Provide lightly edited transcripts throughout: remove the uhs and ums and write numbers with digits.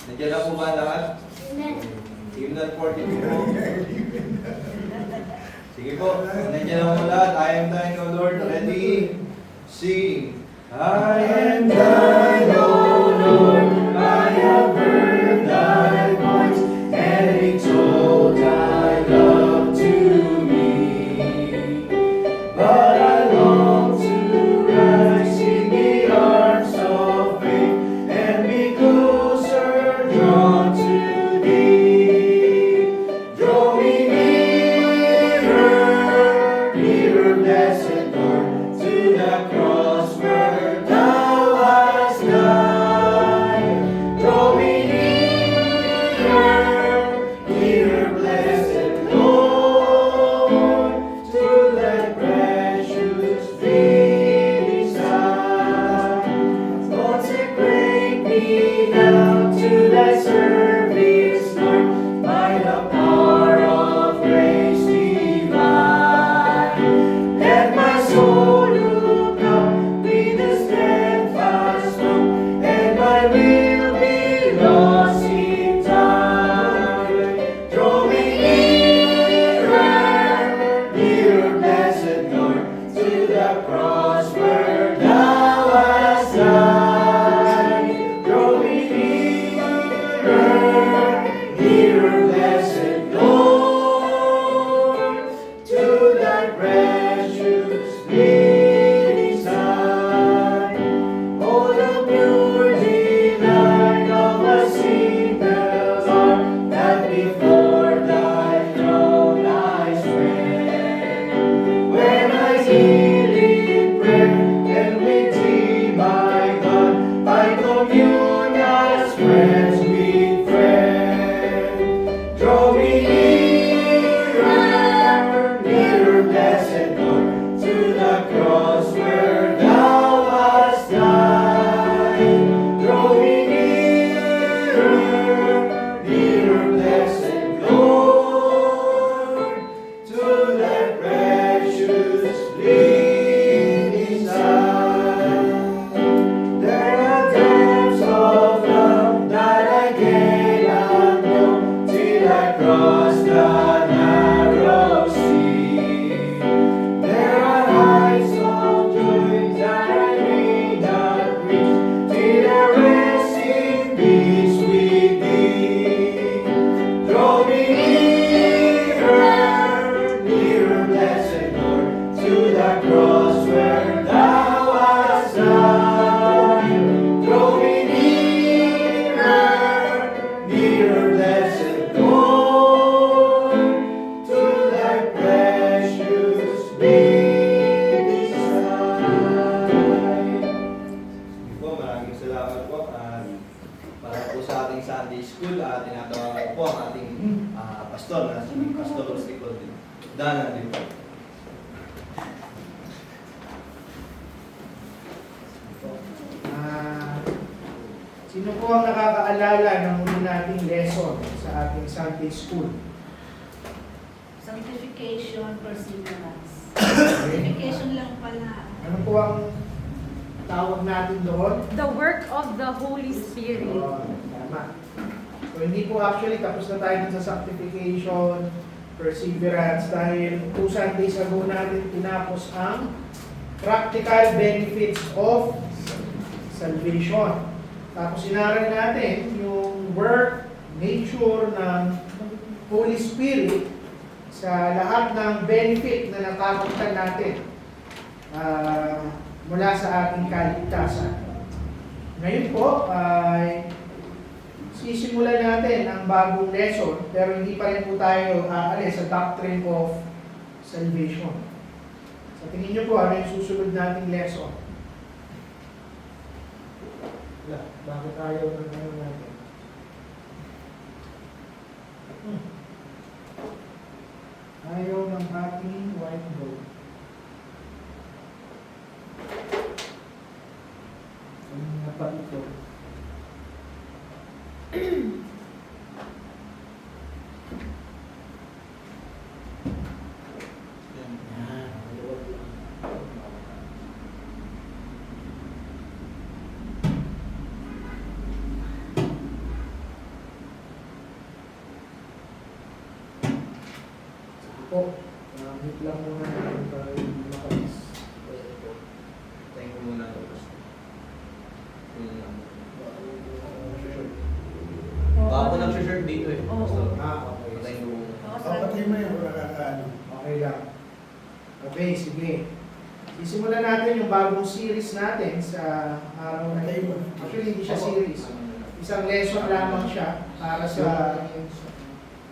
Nandiyan na po ba lahat? Hymnal 42 po. Sige po, nandiyan na po lahat. I am thine, O Lord. Ready? Sing. I am thine, O Lord. I have heard thy voice and extolled thy love to me. But I long to rise in the arms of faith and be closer drawn to thee. Draw me nearer, nearer, blessed Lord, to the cross where thou hast died. Draw me nearer, nearer, blessed Lord, to thy precious bleeding side. Consecrate me now to thy service, Lord, by the power of grace divine. Let my soul look up with a steadfast love, and my will be lost in time. Draw me nearer, nearer, blessed Lord, to the cross where thou hast died. Draw me nearer, nearer, blessed Lord, to thy precious bleeding side. Oh, the pure delight of a single heart that before thy throne I stand. When I kneel in prayer and with thee, my God, I commune as friends with friends. Draw me nearer, nearer, blessed Lord, to the cross where thou hast died. Draw me nearer, nearer, blessed Lord, to thy precious bleeding side. There are depths of love that I cannot know till I cross the narrow sea. There are heights of joy that I may not reach till I rest in peace with thee. Draw me nearer, nearer, blessed Lord, to the cross where thou hast died. Draw me nearer, nearer, blessed Lord, to thy precious bleeding side. Sige po, maraming salamat po. Para po sa ating Sunday School, tinatawagan po ang ating pastor na si Pastor Rustico Danan din po. Sino po ang nakakaalala ng una nating lesson sa ating Sunday School? Sanctification, perseverance. Sanctification lang pala. Ano po ang tawag natin doon? The work of the Holy Spirit. Tama. So hindi po actually tapos na tayo sa sanctification, perseverance dahil 2 Sundays ago natin tinapos ang practical benefits of salvation. Tapos inaral natin yung work, nature ng Holy Spirit sa lahat ng benefit na natataktan natin mula sa ating kaligtasan. Ngayon po ay sisimulan natin ang bagong lesson pero hindi pa rin po tayo aalis sa doctrine of salvation. Sa tingin niyo po, ano yung susunod nating lesson? Bakit ayaw ng ano natin? Ayaw ng ating whiteboard. Ano na pa ito? po. Meet lang muna natin para makalis. Tayo ko muna ito. Baka ako nag-shirt dito eh. Oo. Basta, Okay. patayin ko muna. Kapatid mo yung nakakaano. Okay lang. Okay, sige. Isimulan natin yung bagong series natin sa araw na ito. Actually, hindi siya series. Isang lesson lamang siya para sa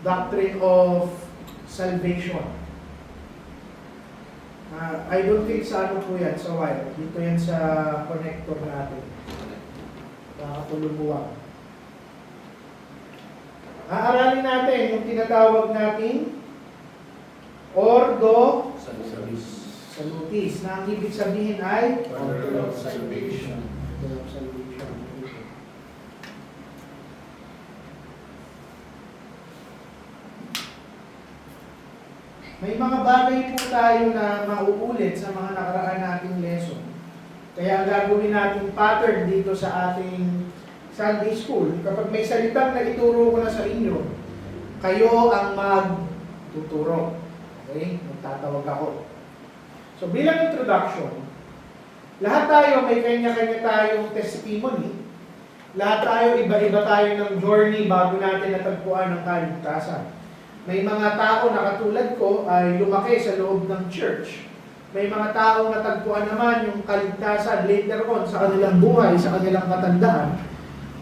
doctrine of salvation. I don't think sa ano po yan, sa wire. Dito yan sa connector natin. Nakakatulong. Aaralin natin yung tinatawag nating Ordo Salutis, na ang ibig sabihin ay Order of Salvation. Order of Salvation. May mga bagay po tayo na mauulit sa mga nakaraan nating lesson. Kaya ang gagawin nating pattern dito sa ating Sunday School, kapag may salitang na ituro ko na sa inyo, kayo ang magtuturo. Okay? Magtatawag ako. So bilang introduction, lahat tayo may kanya-kanya tayong testimony. Lahat tayo, iba-iba tayo ng journey bago natin natagpuan ang kaligtasan. May mga tao na katulad ko ay lumaki sa loob ng church. May mga tao na tagpuan naman yung kaligtasan later on sa kanilang buhay, sa kanilang katandaan.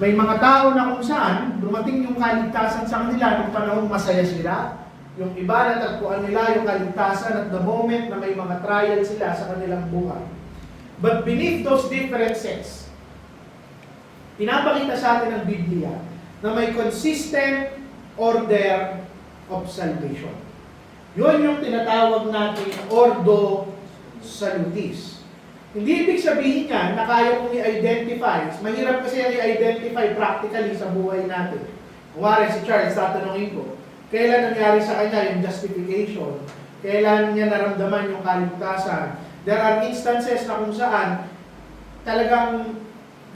May mga tao na kung saan dumating yung kaligtasan sa kanila nung panahong masaya sila. Yung iba na tagpuan nila yung kaligtasan at the moment na may mga trial sila sa kanilang buhay. But beneath those differences, pinapakita sa atin ng Biblia na may consistent order of salvation. Yun yung tinatawag natin Ordo Salutis. Hindi ibig sabihin niya na kaya kong i-identify. Mahirap kasi yung i-identify practically sa buhay natin. Kumari si Charles, tatanungin ko, kailan nangyari sa kanya yung justification? Kailan niya naramdaman yung kaligtasan? There are instances na kung saan talagang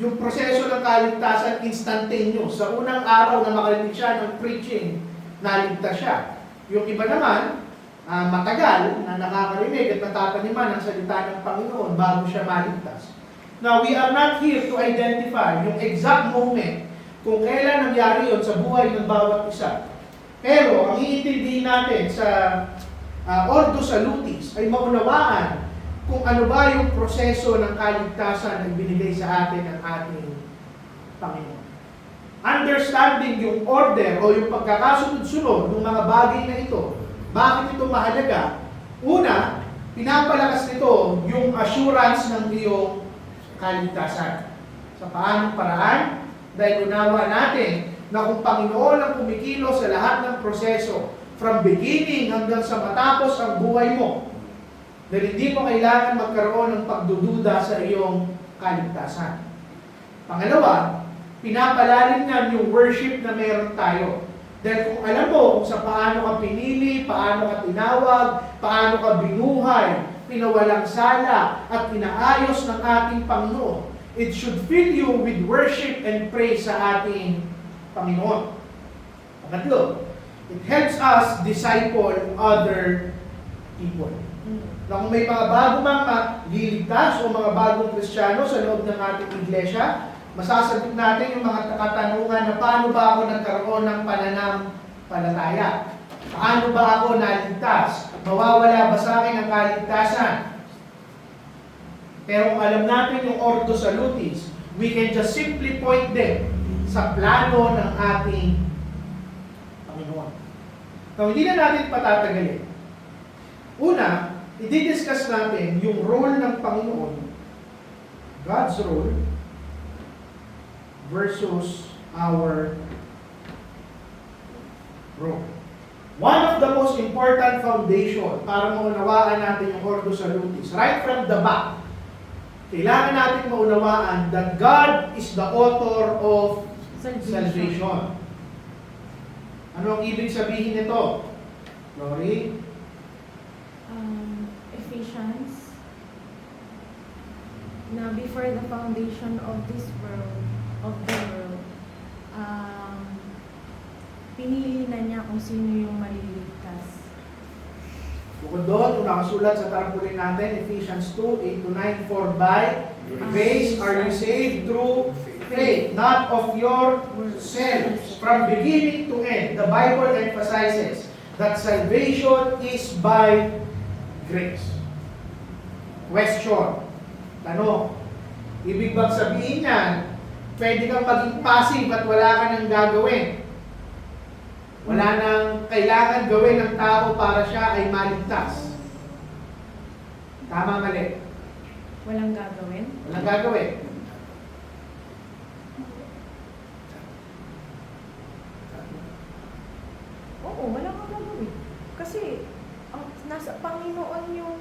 yung proseso ng kaligtasan instantaneous. Sa unang araw na makarinig siya ng preaching, naligtas siya. Yung iba naman, matagal na nakakarinig at natataniman ang salita ng Panginoon bago siya maligtas. Now, we are not here to identify yung exact moment kung kailan nangyari yun sa buhay ng bawat isa. Pero, ang iintindihin natin sa Ordo Salutis ay maunawaan kung ano ba yung proseso ng kaligtasan na ibinigay sa atin ng ating Panginoon. Understanding yung order o yung pagkakasunod-sunod ng mga bagay na ito. Bakit ito mahalaga? Una, pinapalakas nito yung assurance ng iyong kaligtasan. Sa paanong paraan? Dahil unawa natin na kung Panginoon ang kumikilos sa lahat ng proseso, from beginning hanggang sa matapos ang buhay mo, dahil hindi mo kailangan magkaroon ng pagdududa sa iyong kaligtasan. Pangalawa, pinapalalim niyan yung worship na meron tayo. Dahil kung alam mo kung sa paano ka pinili, paano ka tinawag, paano ka binuhay, pinawalang sala, at pinaayos ng ating Panginoon, it should fill you with worship and praise sa ating Panginoon. Pangatlo, it helps us disciple other people. Na kung may mga bago mga liligtas o mga bagong Kristiyano sa loob ng ating iglesia, masasagot natin yung mga katanungan na paano ba ako nagkaroon ng pananampalataya? Paano ba ako naligtas? Mawawala ba sa akin ang kaligtasan? Pero kung alam natin yung Ordo Salutis, we can just simply point them sa plano ng ating Panginoon. Now, hindi na natin patatagalin. Una, i-discuss natin yung role ng Panginoon, God's role, versus our role. One of the most important foundation para maunawaan natin yung Ordo Salutis, right from the back, kailangan natin maunawaan that God is the author of salvation. Ano ang ibig sabihin nito? Lori? Ephesians, na before the foundation of this world, pinili na niya kung sino yung maliligtas. Bukod doon, kung nakasulat sa tarpaulin natin, Ephesians 2, 8-9, for by grace are you saved through faith, not of yourselves. From beginning to end, the Bible emphasizes that salvation is by grace. Question. Tanong. Ibig bang sabihin yan, pwede kang maging passive at wala ka nang gagawin? Wala nang kailangan gawin ng tao para siya ay maligtas. Tama, mali. Walang gagawin? Walang gagawin. Oo, wala kang gagawin. Kasi, nasa Panginoon yung...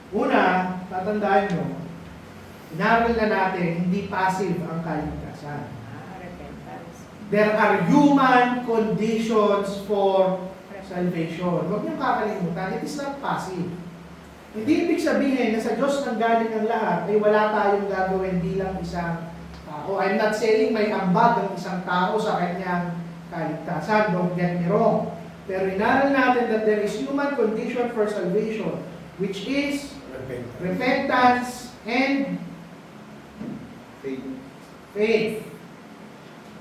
Una, tatandaan nyo, inaral na natin, hindi passive ang kaligtasan. repentance. There are human conditions for salvation. Huwag niyong kakalimutan, it is not passive. Hindi ibig sabihin na sa Diyos nang galing ang lahat ay wala tayong gagawin bilang isang tao. I'm not saying may ambag ang isang tao sa kanyang kaligtasan. Don't get me wrong. Pero inaral natin that there is human condition for salvation, which is repentance and faith.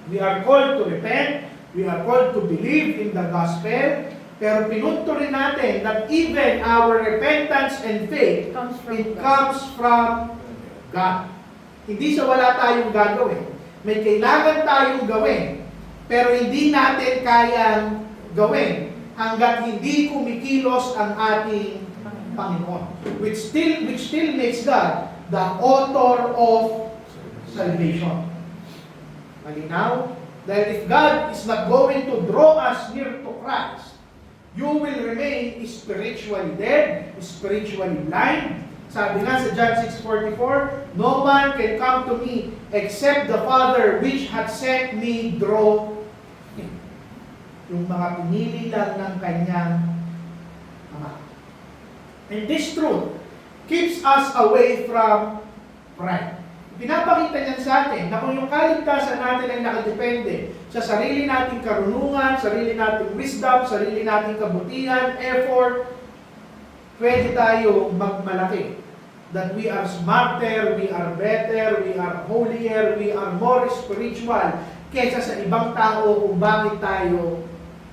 We are called to repent. We are called to believe in the gospel. Pero pinunto rin natin that even our repentance and faith, Comes from it God. comes from God. Hindi sa wala tayong gagawin. May kailangan tayong gawin, pero hindi natin kayang gawin hanggat hindi kumikilos ang ating Panginoon. Which still makes God the author of salvation. Malinaw? Dahil if God is not going to draw us near to Christ, you will remain spiritually dead, spiritually blind. Sabi nga sa John 6:44, no man can come to me except the Father which hath sent me draw him. Yung mga pinili lang ng kanyang Ama. And this truth keeps us away from pride. Pinapakita niyan sa atin na kung yung kaligtasan natin ay nakadepende sa sarili nating karunungan, sarili nating wisdom, sarili nating kabutihan, effort, pwede tayo magmalaki. That we are smarter, we are better, we are holier, we are more spiritual kaysa sa ibang tao kung bakit tayo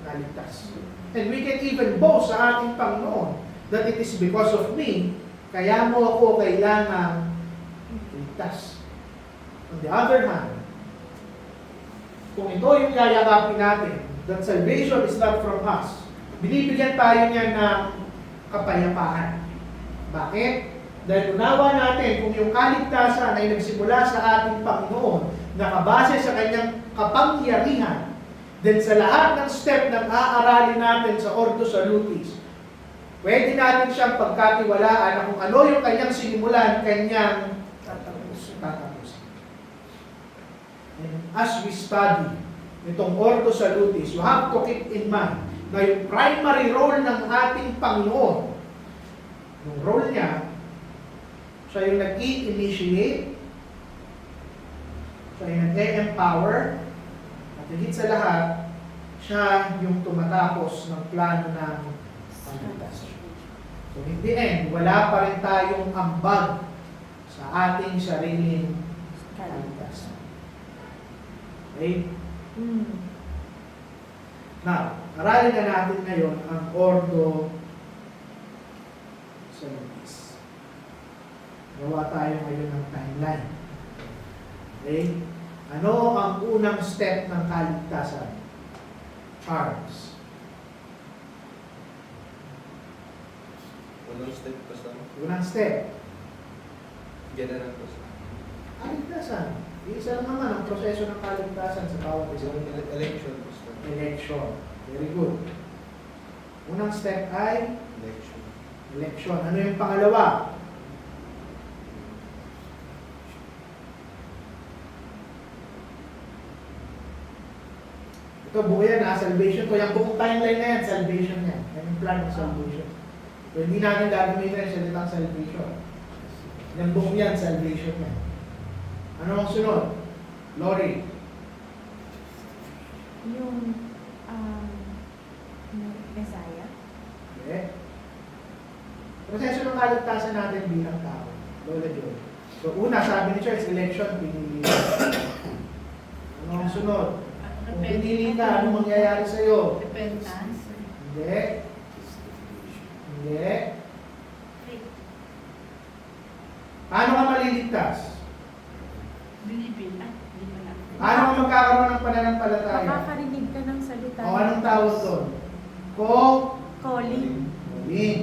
naligtas. And we can even boast sa ating Panginoon that it is because of me, kaya mo ako kailangang ligtas. On the other hand, kung ito yung yayakapin natin, that salvation is not from us, binibigyan tayo niya ng kapayapaan. Bakit? Dahil unawa natin kung yung kaligtasan ay nagsimula sa ating Panginoon, nakabase sa kanyang kapangyarihan, then sa lahat ng step ng aaralin natin sa Ordo Salutis, pwede natin siyang pagkatiwalaan na kung ano yung kanyang sinimulan, kanyang tatapusin. And as we study itong Ordo Salutis, you have to keep in mind na yung primary role ng ating Panginoon, yung role niya, siya yung nag-i-initiate, siya yung nag-empower, at higit sa lahat, siya yung tumatapos ng plano ng pagligtas. So in the end, wala pa rin tayong ambag sa ating sariling kaligtasan. Okay? Now, aralin na natin ngayon ang Ordo Salutis. Gawa tayo ngayon ng timeline. Okay? Ano ang unang step ng kaligtasan? Charles. Unang step kasama. Unang step. General kasama. Kaligtasan. Isa lang naman ang proseso ng kaligtasan sa bawat isang Election kasama. election. Very good. Unang step ay Election. election. Ano yung pangalawa? Ito buo yan ha, salvation ko. Yung buong timeline na yan, salvation yan. Yan yung plan ng salvation. So hindi natin gagamitin yung salitang salvation. Yung buong yan, salvation yan. Ano ang sunod? Lori. Yung, Messiah? Okay? Proseso ng kaligtasan natin bilang tao. Lola Joy. So una, sabi ni Church, election, pinili ka. Ano ang sunod? Kung pinili ka, ano mangyayari sa'yo? Repentance. Hindi. Hindi. Paano ka maliligtas? Bilipin. Hindi mo lang. Paano ka magkakaroon ng pananampalataya? Makakarinig ka ng salita. O anong tawag doon? Calling. Calling.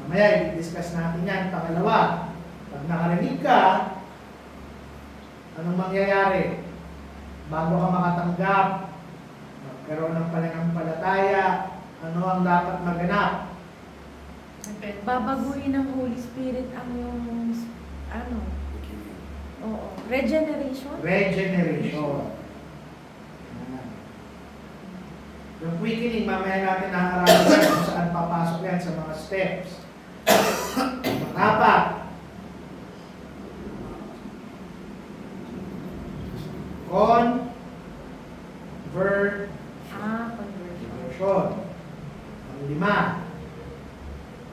Mamaya, i-discuss natin yan. Pangalawa, pag nakarinig ka, anong mangyayari? Bago ka makatanggap, magkaroon ng pananampalataya, ano ang dapat maganap? Repentance. Babaguhin ng Holy Spirit ang yung, ano, oo, regeneration. Regeneration. Yan. Yung quickening, mamaya natin nakakaralan yan kung saan papasok yan sa mga steps. Apat. Conversion. Conversion. Ang lima.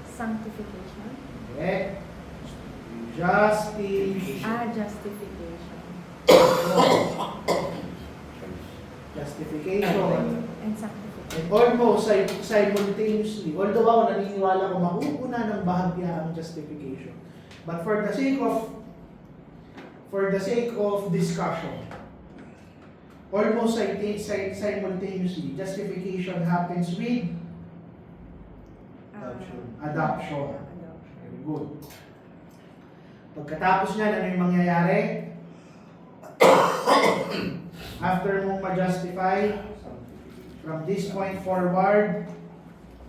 Sanctification. Okay. Justification. Justification. Justification. And sanctification. And almost simultaneously, although ako naniniwala ko makuuna ng bahagya ang justification. But for the sake of discussion, almost simultaneously, justification happens with adoption. Very good. Pagkatapos niyan, ano yung mangyayari? After mong ma-justify, from this point forward,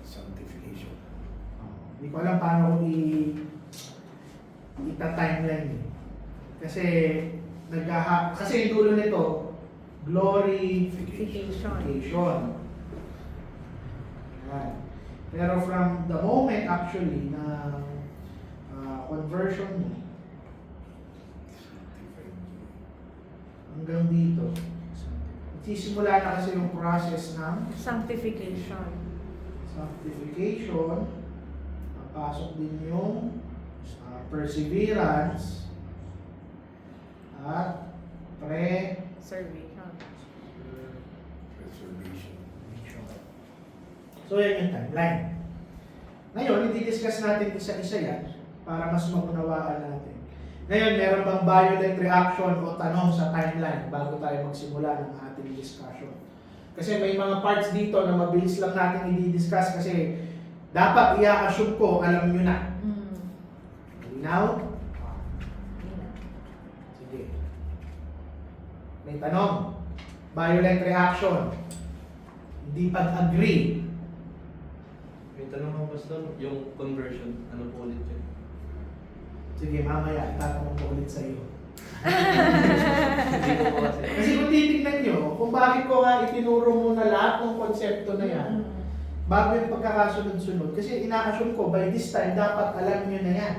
Sanctification. hindi ko alam paano ko ita-timeline eh. Kasi kasi yung dulo nito, glorification. Yan. Pero from the moment actually na conversion mo hanggang dito, sisimula na kasi yung process ng Sanctification. sanctification, papasok din yung perseverance at Salvation. Preservation. So yan yung timeline. Ngayon, i-discuss natin isa-isa yan para mas maunawaan natin. Ngayon, meron bang violent reaction o tanong sa timeline bago tayo magsimula ng ating discussion? Kasi may mga parts dito na mabilis lang natin i-discuss kasi dapat i-assume ko, alam nyo na. Now, sige. May tanong. Violent reaction. Hindi pag-agree. May tanong ako, Pastor, yung conversion, ano po ulit yun? Sige, mamaya, itatanong ko ulit sa iyo. Hindi ko po kasi. Kasi kung titignan nyo, kung bakit ko nga itinuro muna lahat ng konsepto na yan, bago yung pagkakasunod-sunod, kasi ina-assume ko, by this time, dapat alam nyo na yan.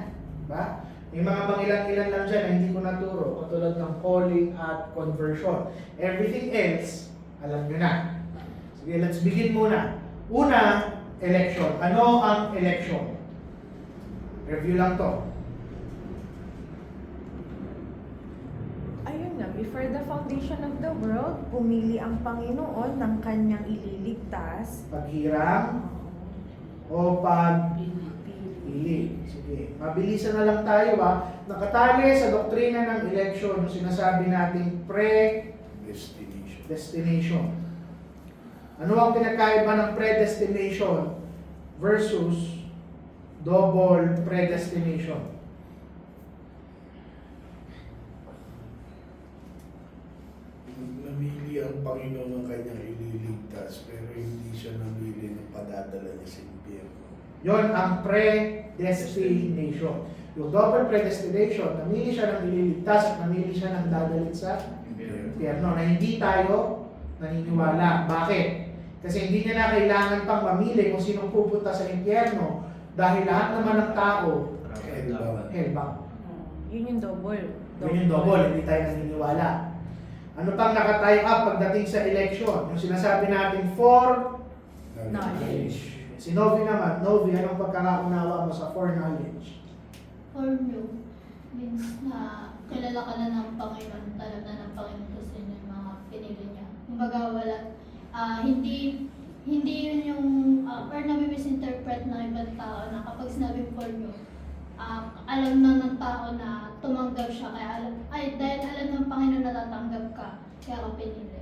Diba? May mga pangilan-ilan lang dyan na hindi ko naturo, katulad ng calling at conversion. Everything else, alam nyo na. Sige, let's begin muna. Una, election. Ano ang election? Review lang to. Ayun na, before the foundation of the world, pumili ang Panginoon ng kanyang ililigtas. Paghiram o pagpili. Sige, mabilisan na lang tayo Nakatali sa doktrina ng election, yung sinasabi nating Destination. predestination. Ano ang pinagkaiba ng predestination versus double predestination? Namili ang Panginoon ng kanyang ililigtas, pero hindi siya namili ng padadala niya sa impyerno. Yon ang predestination. Yung double predestination, namili siya ng ililigtas at namili siya ng dadalhin sa impyerno na hindi tayo naniniwala. Bakit? Kasi hindi niya na kailangan pang mamili kung sinong pupunta sa impyerno dahil lahat naman ng tao hellbound. Yun yung double. Yun yung double, hindi tayo naniniwala. Ano pang nakatie up pagdating sa election? Yung sinasabi natin for Knowledge. Si Novi naman, Novi, anong pagkakaunawa mo sa for knowledge? For you, means na kilala ka na ng Panginoon, alam na ng Panginoon kung sino yung mga pinili niya. Kumbaga wala, hindi yun yung, or nami-misinterpret ng ibang tao na kapag sinabing for you, alam na ng tao na tumanggap siya, dahil alam ng Panginoon na tatanggap ka, kaya ka pinili.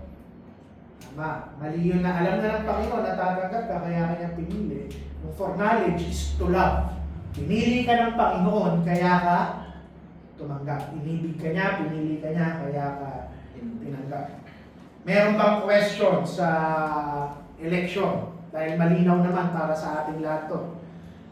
Tama. Mali yun na alam na ng Panginoon na tatanggap ka, kaya kanya pinili. Yung for knowledge is to love. Pinili ka ng Panginoon, kaya ka tumanggap. Inibig ka niya, pinili ka niya, kaya ka tinanggap. Meron bang question sa election? Dahil malinaw naman para sa ating lahat to.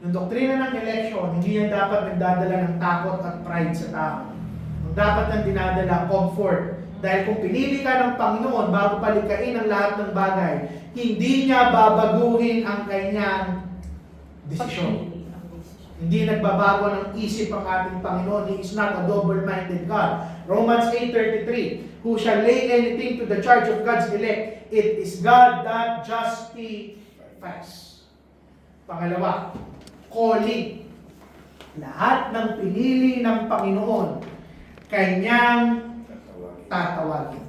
Yung doktrina ng election, hindi yan dapat nagdadala ng takot at pride sa tao. Ang dapat nang dinadala, comfort. Dahil kung pinili ka ng Panginoon bago palikain ang lahat ng bagay, hindi niya babaguhin ang kanyang desisyon. Pagpili ang desisyon. Hindi nagbabago ng isip ang ating Panginoon. He is not a double-minded God. Romans 8:33, who shall lay anything to the charge of God's elect? It is God that justifies. Pangalawa, calling. Lahat ng pinili ng Panginoon, kanyang tatawagin.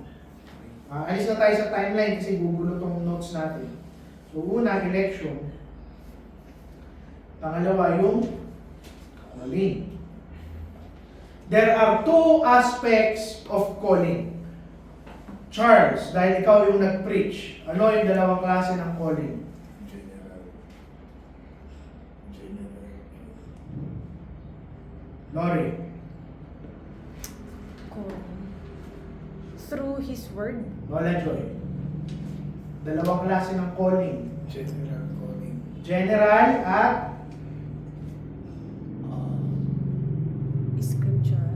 Alis na tayo sa timeline kasi gugulo tong notes natin. So, una, election. Pangalawa, yung calling. There are two aspects of calling. Charles, dahil ikaw yung nag-preach, ano yung dalawang klase ng calling? General. Lori, Calling. Through His Word. Lola Joy. Dalawang klase ng calling. General calling. General at Scripture.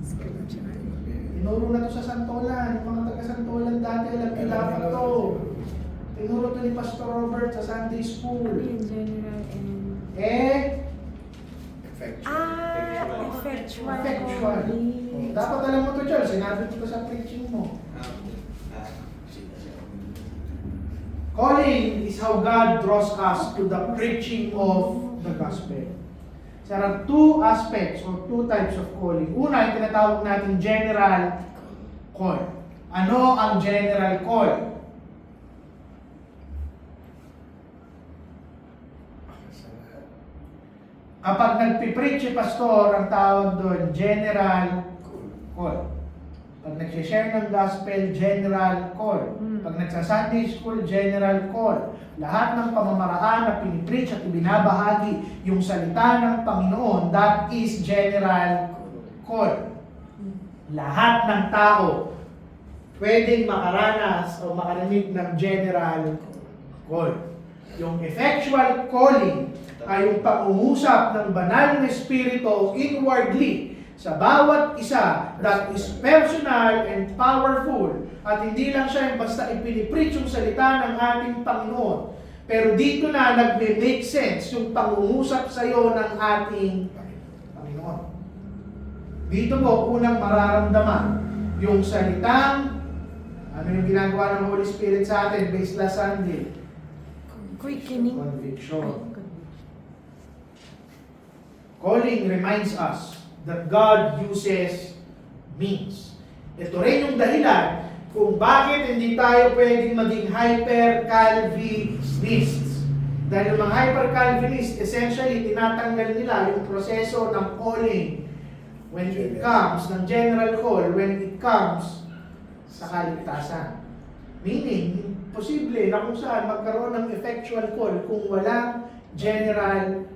Scripture. tinuro na to sa Santolan. Yung mga taga-Santolan dati, alam nyo dapat to. Tinuro to ni Pastor Robert sa Sunday School. Ano yung general and... Effectual. Effectual. calling. Dapat alam mo to, Charles. Sinabi ko to sa preaching mo. Calling is how God draws us to the preaching of the gospel. There are two aspects or two types of calling. Una, yung tinatawag natin general call. Ano ang general call? Kapag nagpipreach si pastor, ang tawag doon, general call. Pag nagsishare ng gospel, general call. Pag nagsa-Sunday school, general call. Lahat ng pamamaraan na pinipreach at ibinabahagi yung salita ng Panginoon, that is general call. Lahat ng tao pwedeng makaranas o makarinig ng general call. Yung effectual calling ay yung pangungusap ng banal na espiritu inwardly sa bawat isa that is personal and powerful. At hindi lang siya yung basta ipinipreach yung salita ng ating Panginoon. Pero dito na nagme-make sense yung pangungusap sa iyo ng ating Panginoon. Dito mo unang mararamdaman yung salitang, ano yung ginagawa ng Holy Spirit sa atin based last Sunday? Quickening. Conviction. Calling reminds us that God uses means. Ito rin yung dahilan kung bakit hindi tayo pwedeng maging hyper-Calvinists. Dahil yung mga hyper-Calvinists, essentially, tinatanggal nila yung proseso ng calling when it comes, ng general call, when it comes sa kaligtasan. Meaning, posible na kung saan magkaroon ng effectual call kung walang general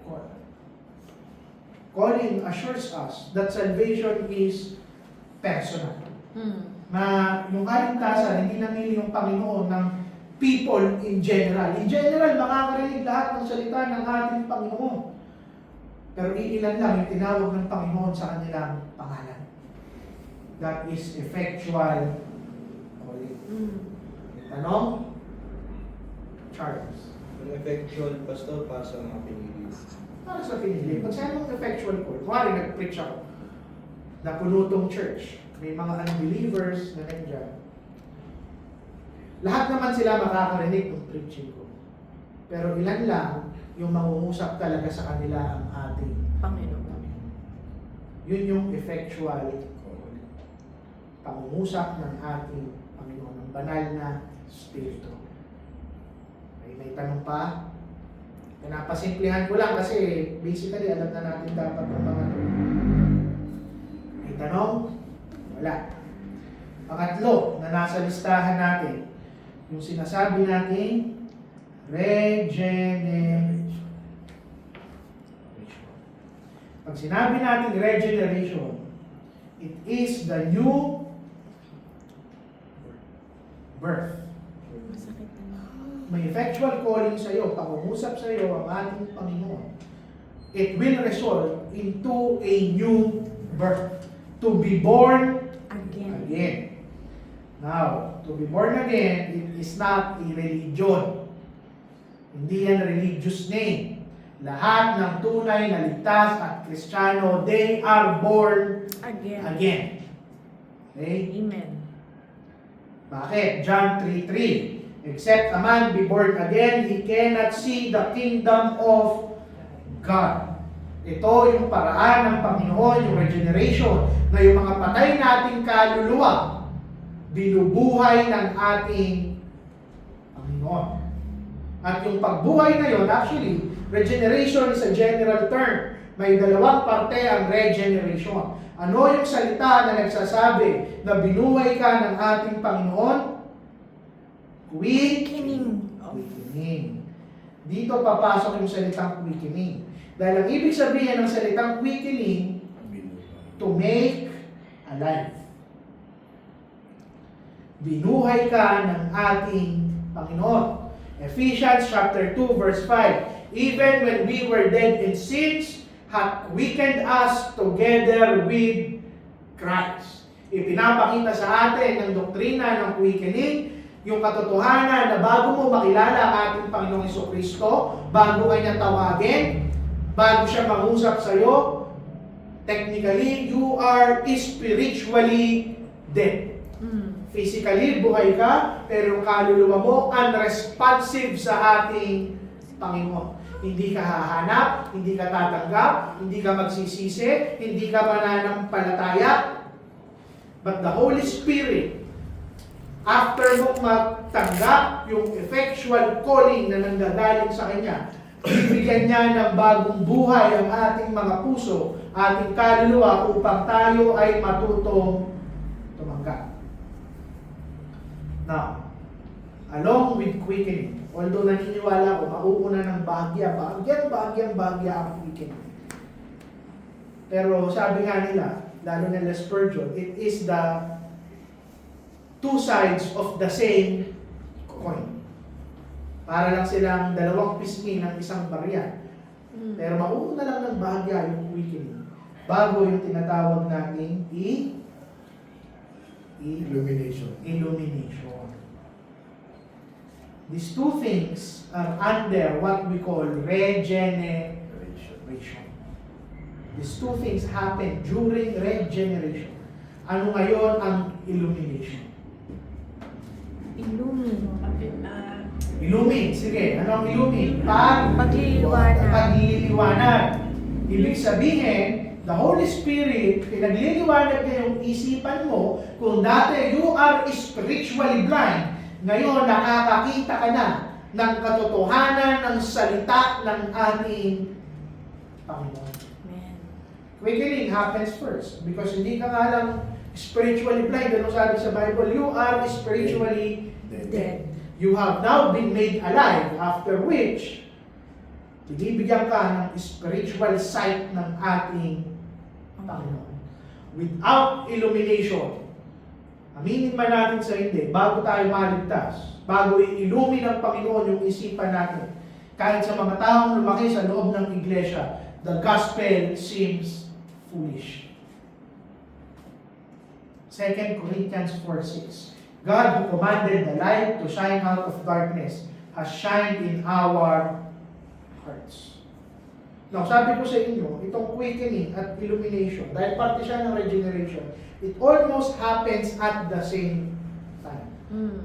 call. Calling assures us that salvation is personal. Na yung kaligtasan, hindi namili yung Panginoon ng people in general. In general, makakarinig lahat ng salita ng ating Panginoon. Pero iilan lang yung tinawag ng Panginoon sa kanilang pangalan. That is effectual calling. Tanong? Charles. Yung effectual pastor para sa mga pinili. Para sa pinili, pag saan mong effectual call, kumari nag-preach ako, napuno tong church, may mga unbelievers na nandiyan. Lahat naman sila makakarinig ng preaching ko. Pero ilan lang yung mangungusap talaga sa kanila ang ating Panginoon. Yun yung effectual pangungusap ng ating Panginoon, ng banal na Espiritu. May tanong pa? Pinapasimplihan ko lang kasi basically alam na natin dapat ng mga may tanong? Wala. Pangatlo na nasa listahan natin, yung sinasabi natin regeneration. Pag sinabi natin regeneration, it is the new birth. Masakit na. May effectual calling sa iyo, pangungusap sa iyo ang ating Panginoon. It will result into a new birth. To be born again. Now, to be born again, it is not a religion. Hindi yan religious name. Lahat ng tunay na ligtas at Kristiyano, they are born again. Okay? Amen. Bakit? John 3:3. Except a man be born again, he cannot see the kingdom of God. Ito yung paraan ng Panginoon, yung regeneration, na yung mga patay nating kaluluwa, binubuhay ng ating Panginoon. At yung pagbuhay na yun, actually, regeneration is a general term. May dalawang parte ang regeneration. Ano yung salita na nagsasabi na binuhay ka ng ating Panginoon? Quickening. Quickening. Dito papasok yung salitang quickening. Dahil ang ibig sabihin ng salitang quickening, to make alive. Binuhay ka ng ating Panginoon. Ephesians chapter 2 verse 5. Even when we were dead in sins, hath quickened us together with Christ. Ipinapakita sa atin ng doktrina ng quickening, yung katotohanan na bago mo makilala ang ating Panginoong Jesucristo, bago kanya tawagin, bago siya mangusap sa iyo, technically, you are spiritually dead. Physically, buhay ka, pero yung kaluluwa mo, unresponsive sa ating Panginoon. Hindi ka hahanap, hindi ka tatanggap, hindi ka magsisisi, hindi ka mananampalataya. But the Holy Spirit, after mong magtanggap yung effectual calling na nanggagaling sa Kanya, bibigyan niya ng bagong buhay ang ating mga puso, ating kaluluwa upang tayo ay matutong tumanggap. Now, along with quickening, although naniniwala ko, mauuna ng bahagya ang quickening. Pero sabi nga nila, lalo na Spurgeon, it is the two sides of the same coin. Para lang silang dalawang pisngi ng isang barya. Pero mauuna lang ng bahagya yung quickening. Bago yung tinatawag nating Illumination. These two things are under what we call regeneration. These two things happen during regeneration. Ano ngayon ang illumination? Illumine. Sige, ano ang illumine? Pagliliwanag. Ibig sabihin, the Holy Spirit, pinagliliwanag niya yung isipan mo, kung dati you are spiritually blind, ngayon nakakakita ka na ng katotohanan ng salita ng ating Panginoon. Quickening happens first because hindi ka nga lang spiritually blind. Ano sabi sa Bible? You are spiritually dead. You have now been made alive, after which binibigyan ka ng spiritual sight ng ating Panginoon. Without illumination, aminin man natin sa hindi, bago tayo maligtas, bago i-illumine ng Panginoon yung isipan natin, kahit sa mga taong lumaki sa loob ng iglesia, the gospel seems foolish. 2 Corinthians 4:6. God who commanded the light to shine out of darkness has shined in our hearts. Now, sabi ko sa inyo, itong quickening at illumination, dahil parte siya ng regeneration, it almost happens at the same time.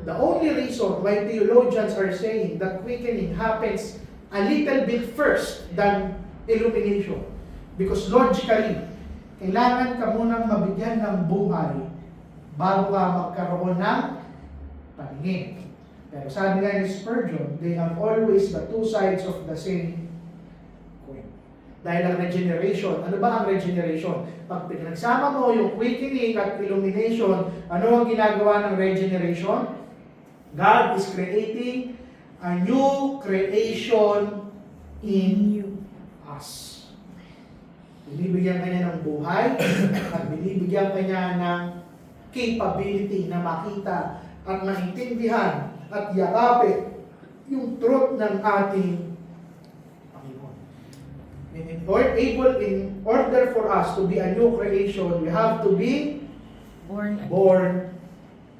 The only reason why theologians are saying that quickening happens a little bit first than illumination, because logically, kailangan ka munang mabigyan ng buhay bago ka magkaroon ng paningin. Pero sabi nga ni Spurgeon, they are always the two sides of the same coin. Dahil ang regeneration, ano ba ang regeneration? Pag pinagsama mo yung quickening at illumination, ano ang ginagawa ng regeneration? God is creating a new creation in us. Binibigyan kanya ng buhay at binibigyan kanya ng capability na makita at maintindihan at yakapin yung truth ng ating Panginoon. In order for us to be a new creation, we have to be born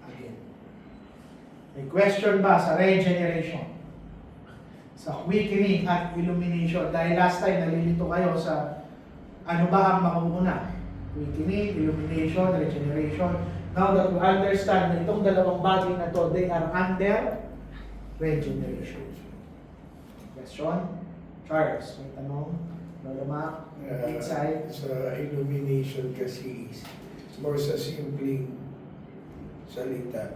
again. May question ba sa regeneration? Sa quickening at illumination? Dahil last time nalilito kayo sa ano ba ang makuuna? Quickening, illumination, regeneration. Now that we understand na itong dalawang bagay na to, they are under regeneration. Question? Charles, may tanong? Lolo Mac? Insight? Sa illumination kasi is more sa simpleng salita,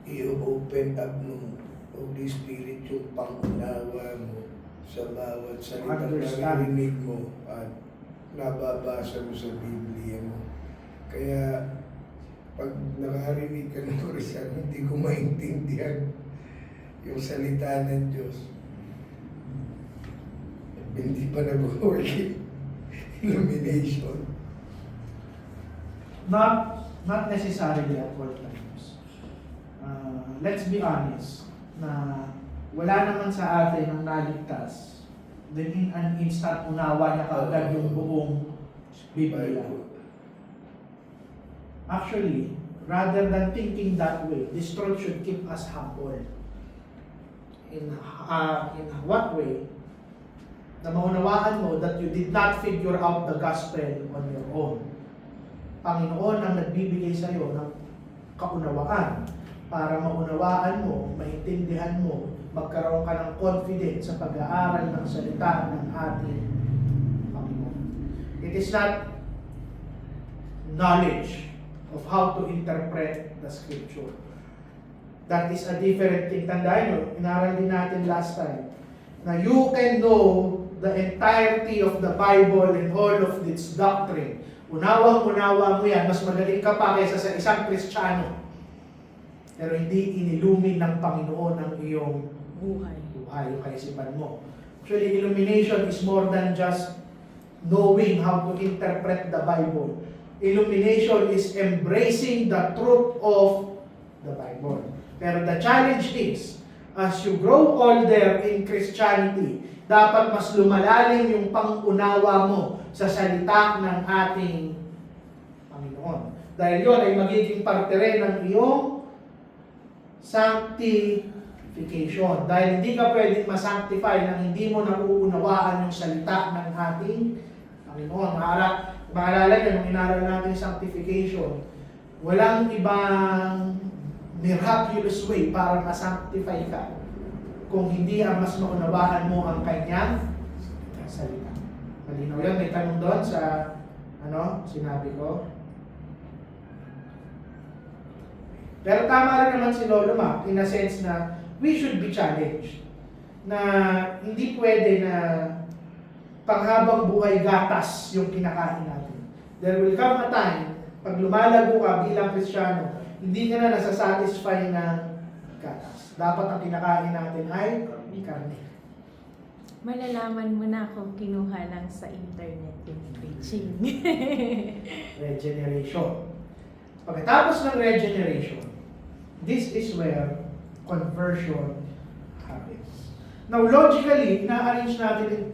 i-open up ng Holy Spirit yung pangunawa mo sa bawat salita na narinig mo at nababasa mo sa Biblia mo. Kaya pag nakarinig ka ng Kristiyan, hindi ko maintindihan yung salita ng Diyos. Hindi pa nag-work illumination. Not necessarily at all times. Let's be honest na wala naman sa atin ang naligtas. Then in an instant, unawa niya kaagad yung buong Biblia. Actually, rather than thinking that way, this truth should keep us humble. In what way? Na maunawaan mo that you did not figure out the gospel on your own. Panginoon ang nagbibigay sa iyo ng kaunawaan para maunawaan mo, maintindihan mo, magkaroon ka ng confidence sa pag-aaral ng salita ng ating Panginoon. It is not knowledge of how to interpret the scripture. That is a different thing. Tandaan nyo, inaral din natin last time, na you can know the entirety of the Bible and all of its doctrine. Unawang-unawa mo yan, mas magaling ka pa kaysa sa isang Kristiyano. Pero hindi inilumin ng Panginoon ang iyong buhay, yung kaisipan mo. Actually, illumination is more than just knowing how to interpret the Bible. Illumination is embracing the truth of the Bible. Pero the challenge is, as you grow older in Christianity, dapat mas lumalalim yung pangunawa mo sa salita ng ating Panginoon. Dahil yun ay magiging parte rin ng iyong sanctification. Dahil hindi ka pwedeng masanctify nang hindi mo nauunawaan yung salita ng ating Panginoon. Maalala nyo, nung inaral natin yung sanctification, walang ibang miraculous way para masanctify ka kung hindi ang mas maunawaan mo ang kanyang salita. Malinaw yan. May tanong doon sa sinabi ko. Pero tama rin naman si Lolo Mac in a sense na we should be challenged. Na hindi pwede na panghabang buhay gatas yung kinakain natin. There will come a time, pag lumalago ka bilang Kristiyano, hindi ka na nasasatisfy ng gatas. Dapat ang kinakain natin ay karne. Malalaman mo na kung kinuha lang sa internet yung preaching. Regeneration. Pagkatapos ng regeneration, this is where conversion happens. Now, logically, ina-arrange natin,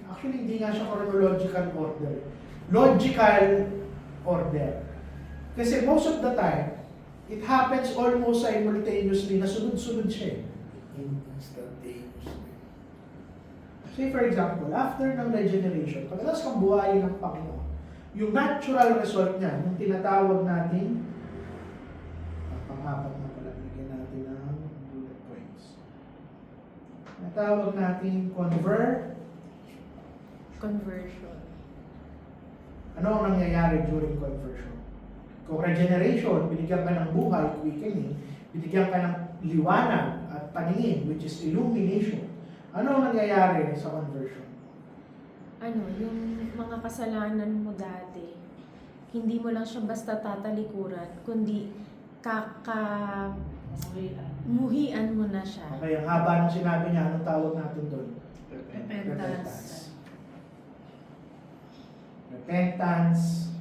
actually, hindi nga siya chronological order. Logical order. Kasi most of the time, it happens almost simultaneously na sunod-sunod siya. Instantaneous. Say for example, after ng regeneration, pagkatapos kang buhayin ng Panginoon, yung natural result niya, yung tinatawag natin, pang-apat na pala, bigyan natin ng bullet points. Tinatawag natin Conversion. Ano ang nangyayari during conversion? Kung regeneration, binigyan ka ng buhay, quickening, binigyan ka ng liwanag at paningin, which is illumination. Ano ang nangyayari sa conversion? Ano, yung mga kasalanan mo dati, hindi mo lang siya basta tatalikuran, kundi muhian mo na siya. Okay, ang haba ng sinabi niya, anong tawag natin doon? Repentance. Repentance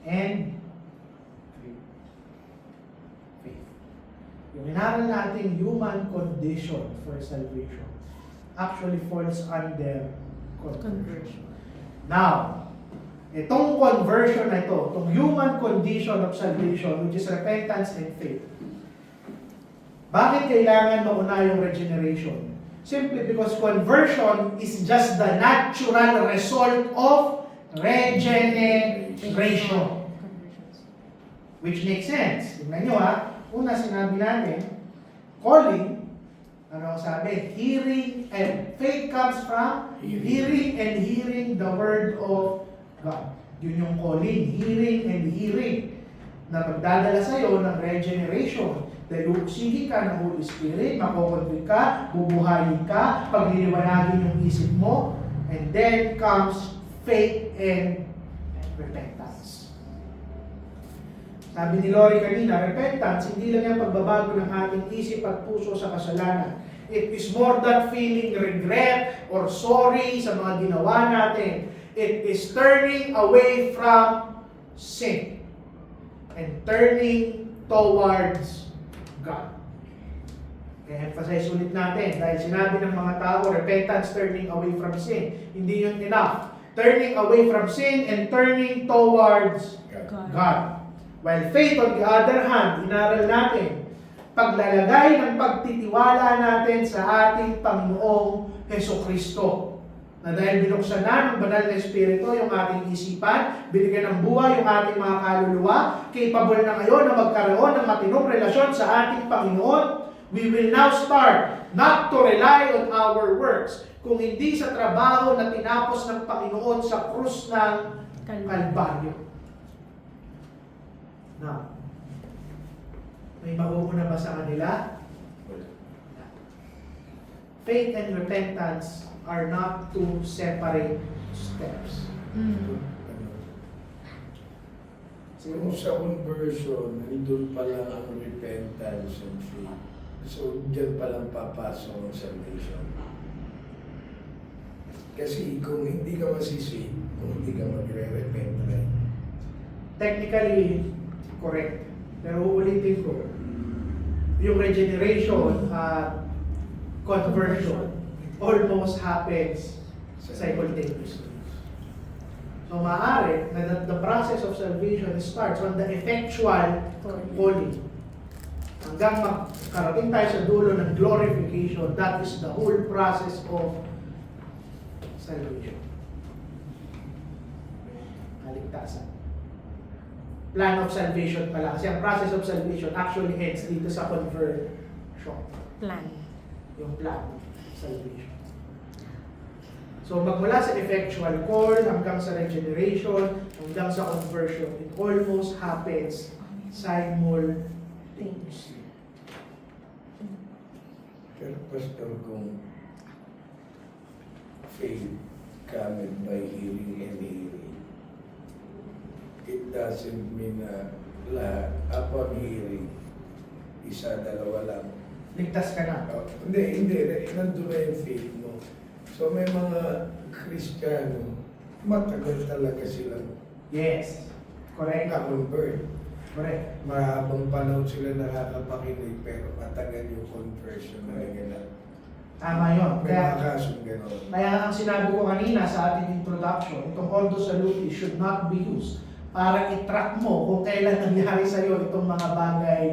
and faith. Yung inaral natin human condition for salvation actually falls under conversion. Now, itong conversion na ito, itong human condition of salvation, which is repentance and faith, bakit kailangan mauna yung regeneration? Simply because conversion is just the natural result of regeneration. Which makes sense. Tingnan nyo ha. Una sinabi natin, calling, ano ang sabi? Hearing and faith comes from hearing and hearing the word of God. Yun yung calling, hearing and hearing na magdadala sa'yo ng regeneration. Dahil uusigi ka ng Holy Spirit, makukonvict ka, bubuhayin ka, pagliliwanagin yung isip mo, and then comes faith and repentance. Sabi ni Lori kanina, repentance, hindi lang yung pagbabago ng ating isip at puso sa kasalanan. It is more than feeling regret or sorry sa mga ginawa natin. It is turning away from sin and turning towards God. Kaya emphasize ulit natin, dahil sinabi ng mga tao, repentance, turning away from sin. Hindi yun enough. Turning away from sin and turning towards God. While faith, on the other hand, inaral natin, paglalagay ng pagtitiwala natin sa ating Panginoong Hesukristo. Na dahil binuksan na ng banal na Espiritu yung ating isipan, binigyan ng buhay yung ating mga kaluluwa, capable na ngayon na magkaroon ng matinong relasyon sa ating Panginoon, we will now start not to rely on our works, kung hindi sa trabaho na tinapos ng Panginoon sa krus ng Kalbaryo. Now, may mauuna ba sa kanila? Faith and repentance are not two separate steps. Kung sa conversion, nandun pa lang ang repentance and faith. So, dyan pa lang papasok ang salvation. Kasi kung hindi ka masisave, kung hindi ka magre-repent, right? Technically, correct. Pero uulitin ko, yung regeneration at conversion almost happens simultaneously. So maaari na the process of salvation starts on the effectual calling. Hanggang makarating tayo sa dulo ng glorification, that is the whole process of salvation. Kaligtasan. Plan of salvation pala. Kasi ang process of salvation actually ends dito sa conversion. Plan. Yung plan of salvation. So magmula sa effectual call hanggang sa regeneration, hanggang sa conversion, it almost happens simultaneously. Pero Pastor, kung faith cometh by hearing and hearing, it doesn't mean na lahat, upon hearing, isa, dalawa lang. Ligtas ka na. Hindi. Nandun na yung faith mo. So may mga Kristiyano, matagal talaga silang Yes. Correct. na-convert. Correct. Mahabang panahon sila nakakapakinig, pero matagal yung conversion na ganyan. Tama yun. May mga kasong gano'n. Kaya ang sinabi ko kanina sa ating introduction, itong ordo salutis should not be used para i-track mo kung kailan nangyari sa iyo itong mga bagay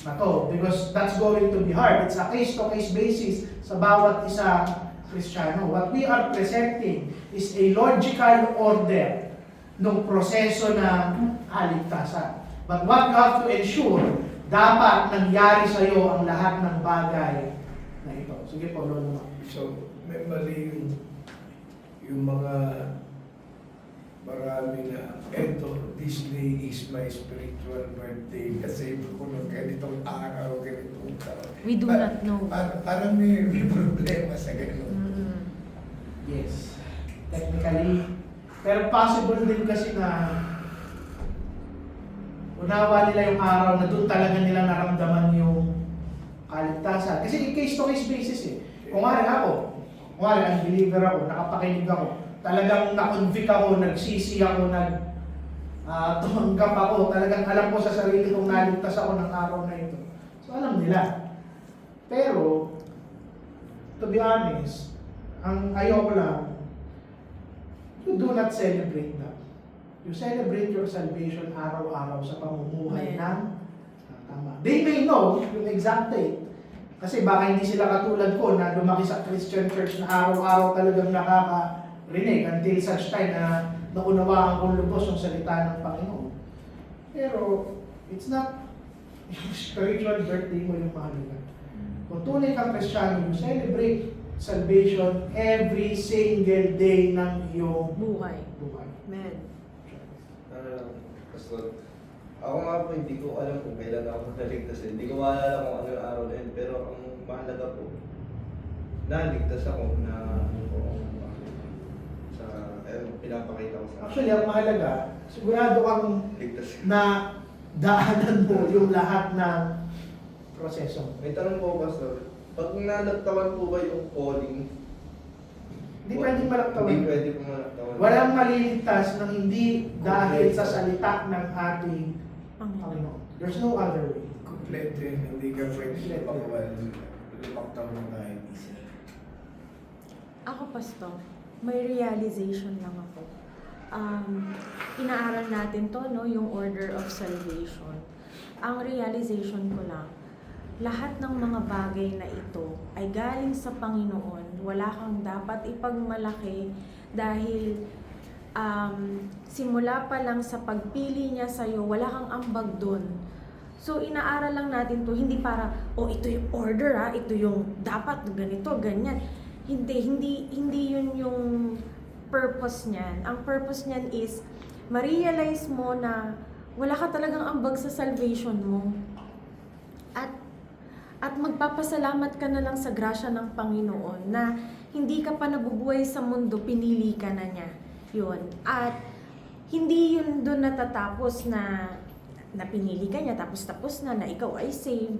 na to. Because that's going to be hard. It's a case-to-case basis sa bawat isa Kristiyano. What we are presenting is a logical order ng proseso ng kaligtasan. But what you have to ensure, dapat nangyari sa iyo ang lahat ng bagay na ito. Sige po, Lolo. So, may mali yung mga marami na, eto, this day is my spiritual birthday kasi ko ng ganitong araw, ganitong taon. We do not know. Parang may problema sa ganun. Mm. Yes. Technically. Pero possible din kasi na unawa nila yung araw na doon talaga nila naramdaman yung kaligtasan. Kasi case-to-case basis eh. Kung unbeliever ako, nakapakinig ako, talagang na-convict ako, nagsisi ako, tumanggap ako, talagang alam ko sa sarili kong naligtas ako ng araw na ito. So alam nila. Pero, to be honest, ang ayoko lang, you do not celebrate that. You celebrate your salvation araw-araw sa pamumuhay ng tama. They may know yung exact date. Kasi baka hindi sila katulad ko na lumaki sa Christian church na araw-araw talagang nakaka-rinig until such time na naunawaan kong lubos yung salita ng Panginoon. Pero, it's not yung spiritual birthday mo yung mahalaga. Kung tunay kang Kristiyano, you celebrate salvation every single day ng iyong Buhay. buhay. Amen. Pastor, ako nga po hindi ko alam kung kailan ako naligtas. Hindi ko maalala kung ano yung araw na yun. Pero ang mahalaga po, naligtas ako na sa pinapakita ko sa Actually, ang mahalaga, sigurado kang ligtas. na daanan mo yung lahat ng proseso. May tanong po, Pastor. Pag nalagtawan po ba yung calling? Hindi pwedeng malaktawan. Hindi pwede po malagtawan. Walang maliligtas ng hindi dahil sa salita ng ating Panginoon. There's no other way. Kompleto yun, hindi ka pwede lumawal, lumaktaw ng kahit isa. Ako, Pastor, may realization lang ako. Inaaral natin to, no, yung order of salvation. Ang realization ko lang, lahat ng mga bagay na ito ay galing sa Panginoon. Wala kang dapat ipagmalaki dahil simula pa lang sa pagpili niya sa'yo, wala kang ambag dun. So, inaaral lang natin to, hindi para, ito yung order ito yung dapat ganito, ganyan. Hindi yun yung purpose niyan. Ang purpose niyan is, ma-realize mo na wala ka talagang ambag sa salvation mo. At magpapasalamat ka na lang sa grasya ng Panginoon na hindi ka pa nabubuhay sa mundo, pinili ka na niya. Yun. At hindi yun doon natatapos na pinili ka niya, tapos na ikaw ay saved.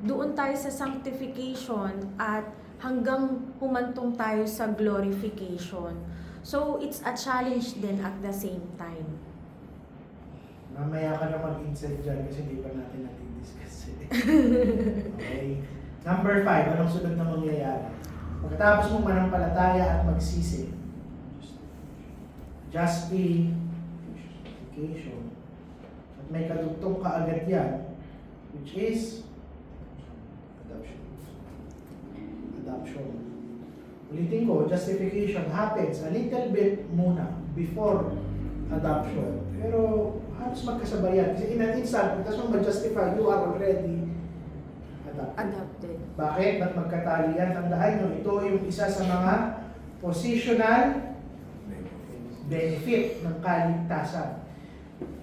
Doon tayo sa sanctification at hanggang humantong tayo sa glorification. So, it's a challenge din at the same time. Mamaya ka na mag-insert dyan kasi hindi pa natin discuss. Okay. Number 5, anong sunod na mangyayari? Pagkatapos mong manampalataya at magsisi, justification. At may kadugtong kaagad yan, which is adoption. Ulitin ko, justification happens a little bit muna before adoption. Pero halos magkasabayan. Kasi in an instant, pagkas mong ma-justify, you are already Adopted. Bakit? Ba't magkatali yan? Tandaan nyo, ito yung isa sa mga positional benefit ng kaligtasan.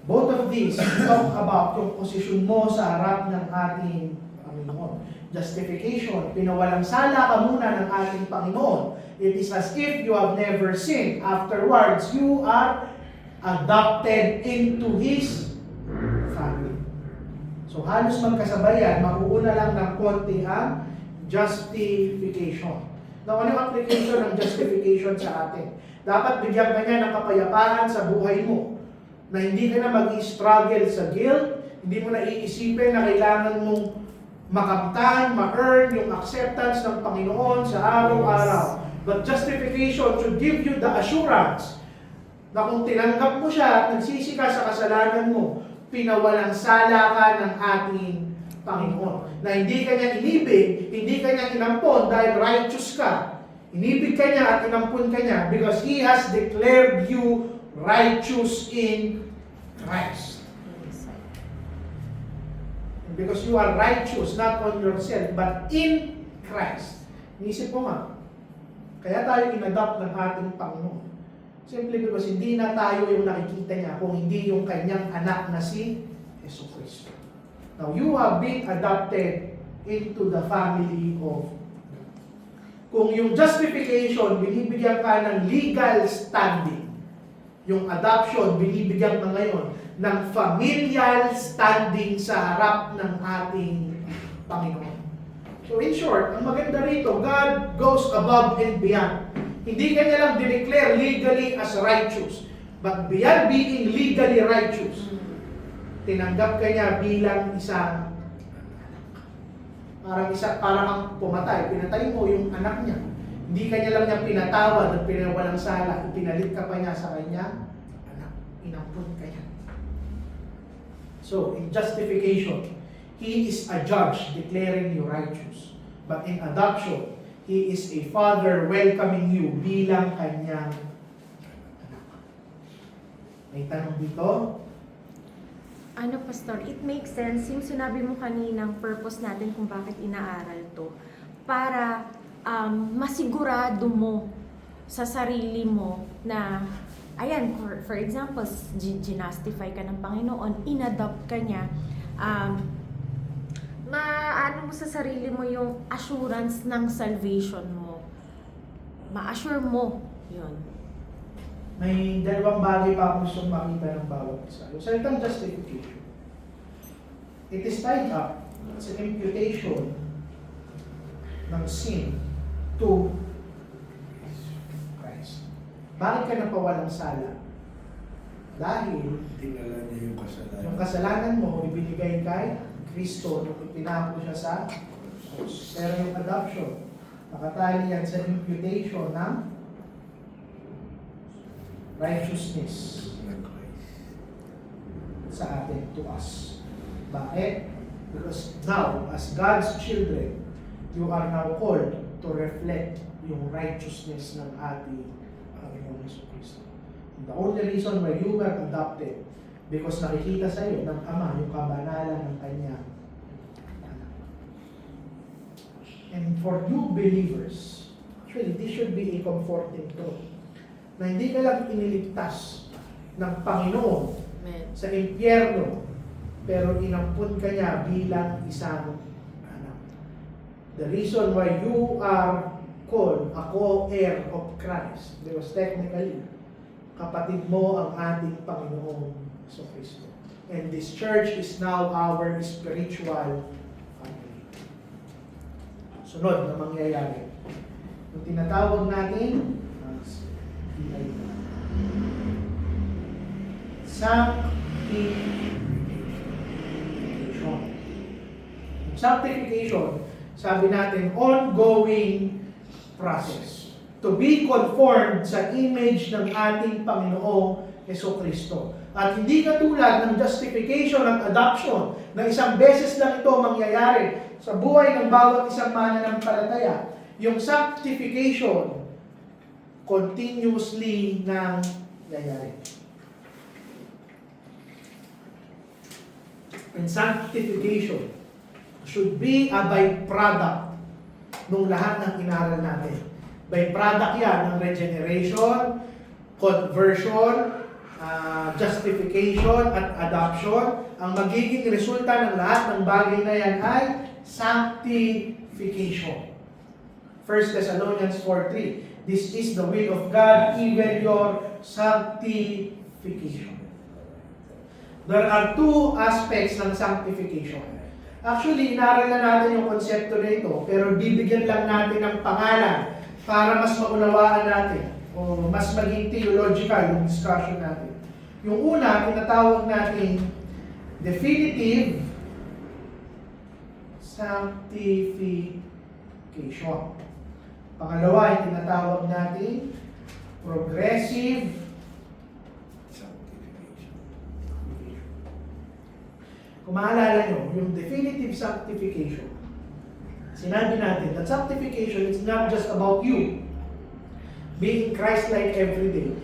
Both of these talk about yung posisyon mo sa harap ng ating Panginoon. Justification, pinawalang sala ka muna ng ating Panginoon. It is as if you have never sinned. Afterwards, you are adopted into His family. So halos magkasabayan, makuuna lang ng konti ang justification. Now, ano yung application ng justification sa atin? Dapat bigyan ka niya ng kapayapaan sa buhay mo. Na hindi ka na mag-struggle sa guilt, hindi mo na iisipin na kailangan mong makamtan, ma-earn yung acceptance ng Panginoon sa araw-araw. But justification should give you the assurance na kung tinanggap mo siya at nagsisi ka sa kasalanan mo, pinawalang sala ka ng ating Panginoon. Na hindi ka niya inibig, hindi ka niya inampon dahil righteous ka. Inibig ka niya at inampun ka niya because He has declared you righteous in Christ. And because you are righteous, not on yourself, but in Christ. Inisip mo nga, kaya tayo in-adopt ng ating Panginoon. Simply because hindi na tayo yung nakikita niya, kung hindi yung kanyang anak na si Yesu Cristo. Now, you have been adopted into the family of God. Kung yung justification, binibigyan ka ng legal standing. Yung adoption, binibigyan ka ngayon ng familial standing sa harap ng ating Panginoon. So in short, ang maganda rito, God goes above and beyond. Hindi kanya lang dineclare legally as righteous, but beyond being legally righteous, tinanggap ka niya bilang isang parang kang pumatay, pinatay mo yung anak niya. Hindi kanya lang niya pinatawad at pinawalang sala, ipinalit ka pa niya sa kanya, anak, inampun ka niya. So, in justification, He is a judge declaring you righteous. But in adoption, He is a father welcoming you bilang kanyang anak. May tanong dito? Ano, Pastor, it makes sense yung sinabi mo kaninang purpose natin kung bakit inaaral to. Para masigurado mo sa sarili mo na, ayan, for example, ginastify ka ng Panginoon, inadopt ka niya, maano mo sa sarili mo yung assurance ng salvation mo. Ma-assure mo yun. May dalawang bagay pa akong gustong makita ng bawat isa. Yung salitang justification. It is tied up sa imputation ng sin to Christ. Bakit ka napawalang sala? Dahil Tinala niya yung kasalanan. yung kasalanan mo ibinigay kay Kristo nung ipinako siya sa krus. Pero yung adoption, nakatali yan sa imputation ng righteousness sa atin, to us. Bakit? Because now, as God's children, you are now called to reflect yung righteousness ng ating Panginoong Jesucristo. The only reason why you were adopted, because nakikita sa iyo ng Ama yung kabanalan ng kanya anak. And for you believers, actually, this should be a comforting truth. Na hindi ka lang iniligtas ng Panginoon Amen. sa impyerno, pero inampun ka niya bilang isang anak. The reason why you are called a co-heir of Christ, because technically, kapatid mo ang ating Panginoong Jesucristo. And this church is now our spiritual family. Sunod na mangyayari. Yung tinatawag natin, sanctification. Sanctification, sabi natin, ongoing process. To be conformed sa image ng ating Panginoong Jesucristo. At hindi katulad ng justification at adoption na isang beses lang ito mangyayari sa buhay ng bawat isang mananampalataya. Yung sanctification, continuously nang nangyayari. And sanctification should be a byproduct ng lahat ng inaral natin. Byproduct yan ng regeneration, conversion, justification, at adoption. Ang magiging resulta ng lahat ng bagay na yan ay sanctification. 1 Thessalonians 4:3. This is the will of God, even your sanctification. There are two aspects ng sanctification. Actually, inaral na natin yung konsepto na ito, pero bibigyan lang natin ng pangalan para mas maunawaan natin o mas maging theological yung discussion natin. Yung una, tinatawag natin definitive sanctification. Pangalawa, ay tinatawag natin progressive Sanctification. Kung maalala nyo, yung definitive sanctification, sinabi natin that sanctification is not just about you. being Christ-like every day.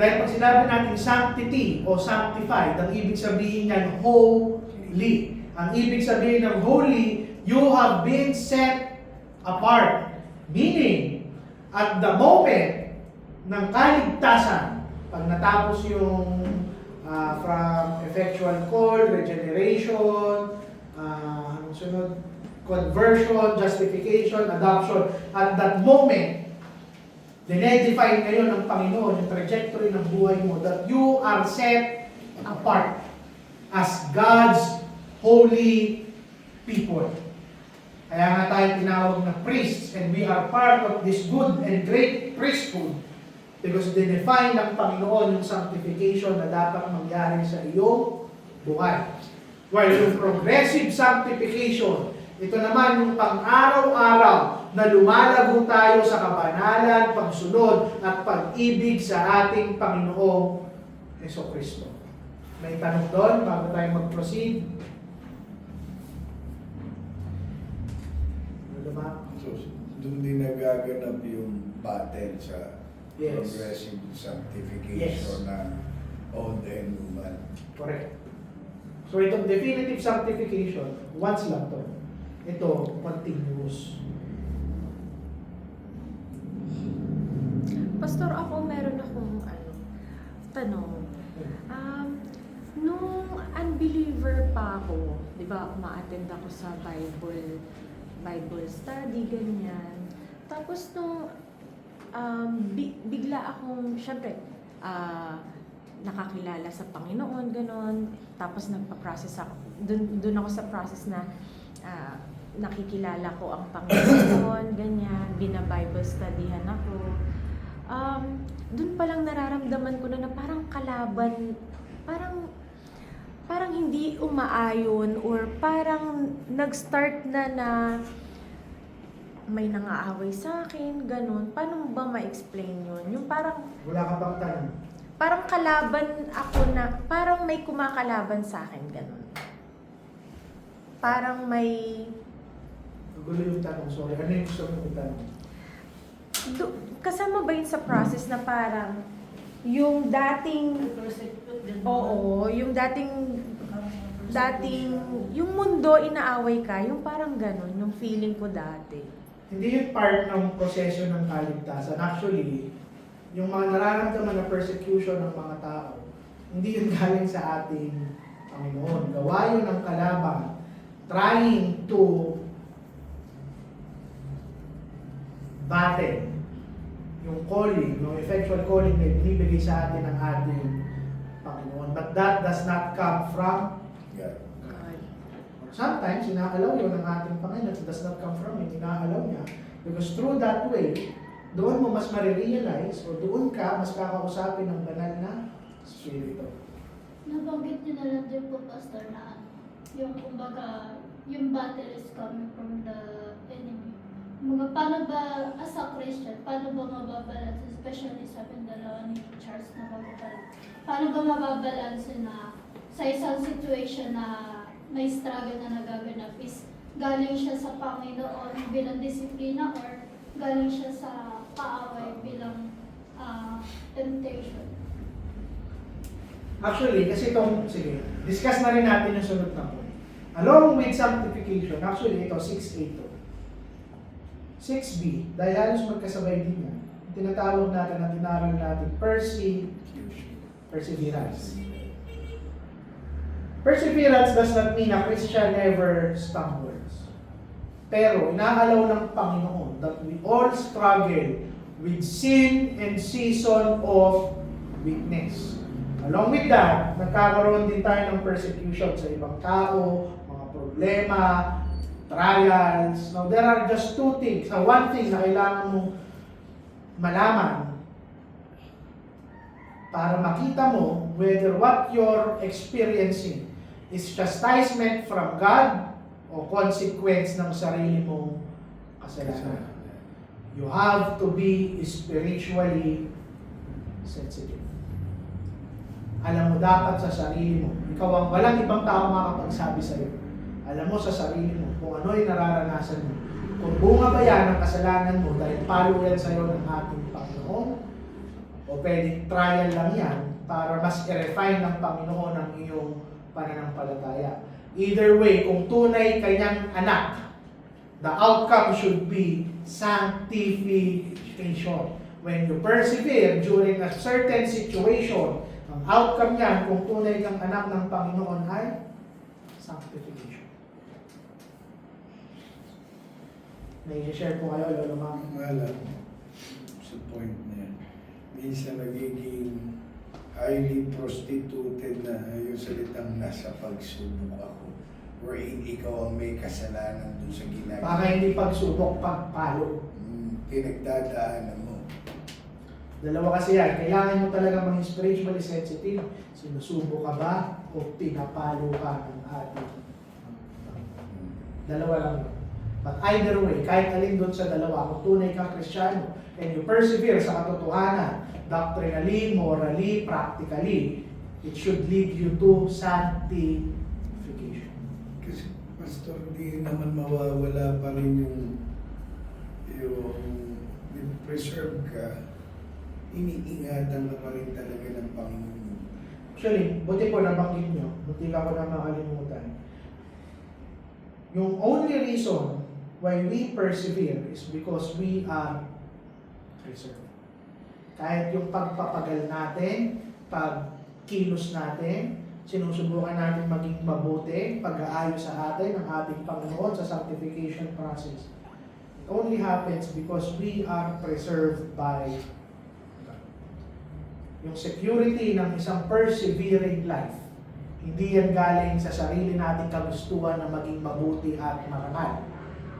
Dahil pag sinabi natin sanctity o sanctified, ang ibig sabihin niyan holy. Ang ibig sabihin ng holy, you have been set apart. Meaning, at the moment ng kaligtasan, pag natapos yung from effectual call, regeneration, anong sunod? Conversion, justification, adoption. At that moment, dinedefine ngayon ng Panginoon yung trajectory ng buhay mo that you are set apart as God's holy people. Kaya nga tayo tinawag na priests, and we are part of this good and great priesthood because dinefine ng Panginoon yung sanctification na dapat mangyari sa iyong buhay. While yung progressive sanctification, ito naman yung pang-araw-araw na lumalago tayo sa kabanalan, pagsunod at pag-ibig sa ating Panginoong Jesucristo. May tanong doon bago tayo mag-proceed? So, doon din nagaganap yung battle sa Yes. progressive sanctification Yes. ng old and new man. Correct. So itong definitive sanctification, once lang to. Ito, continuous. Pastor, ako meron akong tanong. Nung unbeliever pa ako, di ba, uma-attend ako sa Bible study, ganyan. Tapos nung bigla akong, syempre, nakakilala sa Panginoon, ganon. Tapos nagpa-process ako. Dun ako sa process na nakikilala ko ang Panginoon, ganyan. Bina-Bible studyhan ako. Dun palang nararamdaman ko na parang kalaban, parang hindi umaayon or parang nag-start na may nangaaway sa akin, ganun. Paano mo ba ma-explain yun? Yung parang Wala ka bang tanong? parang kalaban ako na, parang may kumakalaban sa akin, ganun. Parang may, Gulo yung tanong, sorry. Ano yung gusto mong tanong? kasama ba yun sa process na parang yung dating, oo, yung dating, yung mundo inaaway ka, yung parang ganun, yung feeling ko dati. Hindi yun part ng proseso ng kaligtasan. Actually, yung mga nararamdaman na persecution ng mga tao, hindi yun galing sa ating Panginoon. Gawa yun ng kalaban, trying to battle yung calling, yung effectual calling na binibigay sa atin ng ating Panginoon. But that does not come from God. God. sometimes, inaalaw yun ng ating Panginoon. It does not come from Him. Inaalaw niya. Because through that way, doon mo mas marirealize o doon ka mas kakausapin ng banal na Espiritu. Nabanggit niyo na lang din po, Pastor, na yung kumbaga, yung battle is coming from the enemy. Mga paano ba, as a Christian, paano ba mababalance, especially sabi dalawa ni Charles na mababalance, paano ba mababalance na sa isang situation na may struggle na nagaganap is galing siya sa Panginoon bilang disiplina or galing siya sa paaway bilang temptation? Actually, kasi itong, sige, discuss na rin natin yung sunod na point. Along with sanctification, actually ito, 6A to. 6B, dahil halos magkasabay din yan, tinatawag natin at inaral natin perseverance. Perseverance does not mean a Christian never stumbles. Pero inaalaw ng Panginoon that we all struggle with sin and season of weakness. Along with that, nagkakaroon din tayo ng persecution sa ibang tao, mga problema, trials. Now, there are just two things. One thing na kailangan mong malaman para makita mo whether what you're experiencing is chastisement from God o consequence ng sarili mong kasalanan. You have to be spiritually sensitive. Alam mo dapat sa sarili mo, ikaw ang walang ibang tao makakapagsabi sa iyo. Alam mo sa sarili mo kung ano yung nararanasan mo. Kung bunga ba yan ang kasalanan mo dahil palo yan sa'yo ng ating Panginoon, o pwedeng trial lang yan para mas i-refine ng Panginoon ang iyong pananampalataya. Either way, kung tunay kanyang anak, the outcome should be sanctification. When you persevere during a certain situation, ang outcome niyan, kung tunay kang anak ng Panginoon ay sanctification. May share ko kayo, Lolo Ma'am. Wala. Sa point na yan. Minsan nagiging highly prostituted na yung salitang nasa pagsubok ako. Wherein ikaw ang may kasalanan dun sa ginagawa. Baka hindi pagsubok, pagpalo. Pinagdadaanan mo. Dalawa kasi yan. Kailangan mo talaga maging spiritually sensitive. Sinusubo ka ba o pinapalo ka ng ating? Dalawa lang yun. But either way, kahit alin doon sa dalawa, kung tunay kang Kristiyano and you persevere sa katotohanan, doctrinally, morally, practically, it should lead you to sanctification. Kasi, Pastor, di naman mawawala pa rin yung preserve ka, iniingatan ka pa rin talaga ng Panginoon. Actually, buti po nabanggit nyo, buti ka ko na makalimutan. Yung only reason why we persevere is because we are preserved. Kahit yung pagpapagal natin, pagkilos natin, sinusubukan natin maging mabuti, pag-aayos sa atin ng ating Panginoon sa sanctification process. It only happens because we are preserved by God. Yung security ng isang persevering life, hindi yan galing sa sarili nating kagustuhan na maging mabuti at marangal.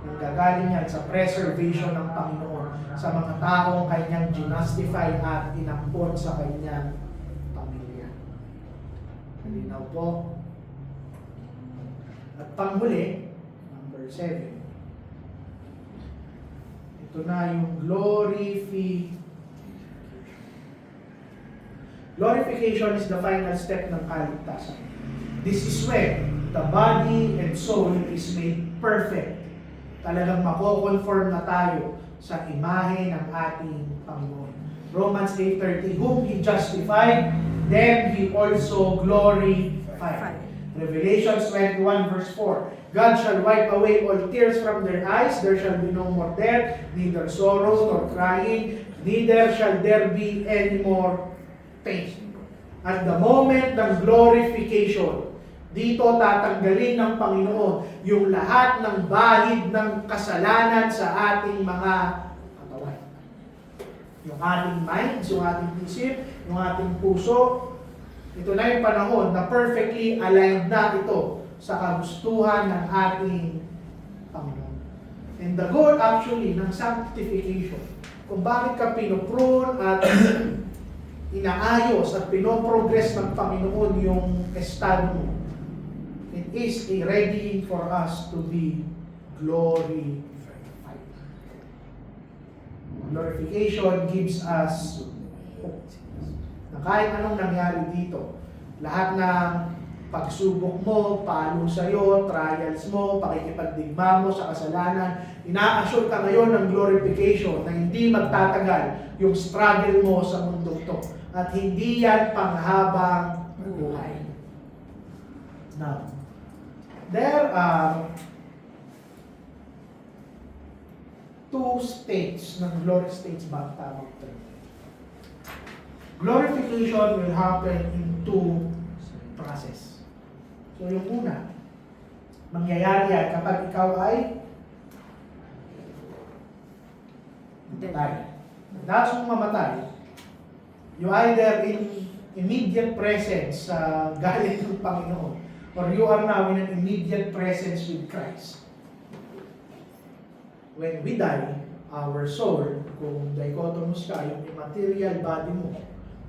Ang gagaling yan sa preservation ng Panginoon sa mga taong kanyang ginustify at inampon sa kanyang pamilya. Malinaw po. At panghuli, number 7. Ito na yung glorification. Glorification is the final step ng kaligtasan. This is when the body and soul is made perfect. Talagang mako-conform na tayo sa imahe ng ating Panginoon. Romans 8:30, whom He justified, them He also glorified. Revelation 21 verse 4, God shall wipe away all tears from their eyes, there shall be no more death, neither sorrow nor crying, neither shall there be any more pain. At the moment ng glorification, dito tatanggalin ng Panginoon yung lahat ng bahid ng kasalanan sa ating mga katawan. Yung ating minds, yung ating isip, yung ating puso. Ito na yung panahon na perfectly aligned na ito sa kagustuhan ng ating Panginoon. And the goal actually ng sanctification, kung bakit ka pinoprune at inaayos at pinoprogress ng Panginoon yung estado mo, it is a readying for us to be glorified. Glorification gives us hope. Na kahit anong nangyari dito, lahat ng pagsubok mo, palo sa'yo, trials mo, pakikipagdigma mo sa kasalanan, ina-assure ka ngayon ng glorification na hindi magtatagal yung struggle mo sa mundong to. At hindi yan panghabang buhay. Now, there are two states ng glory states ba ang tamang term? Glorification will happen in two process. So yung una, mangyayari yan kapag ikaw ay mamatay. That's kung mamatay, you either in immediate presence sa galit ng Panginoon, or you are now in an immediate presence with Christ. When we die, our soul, kung dichotomous ka, yung immaterial body mo,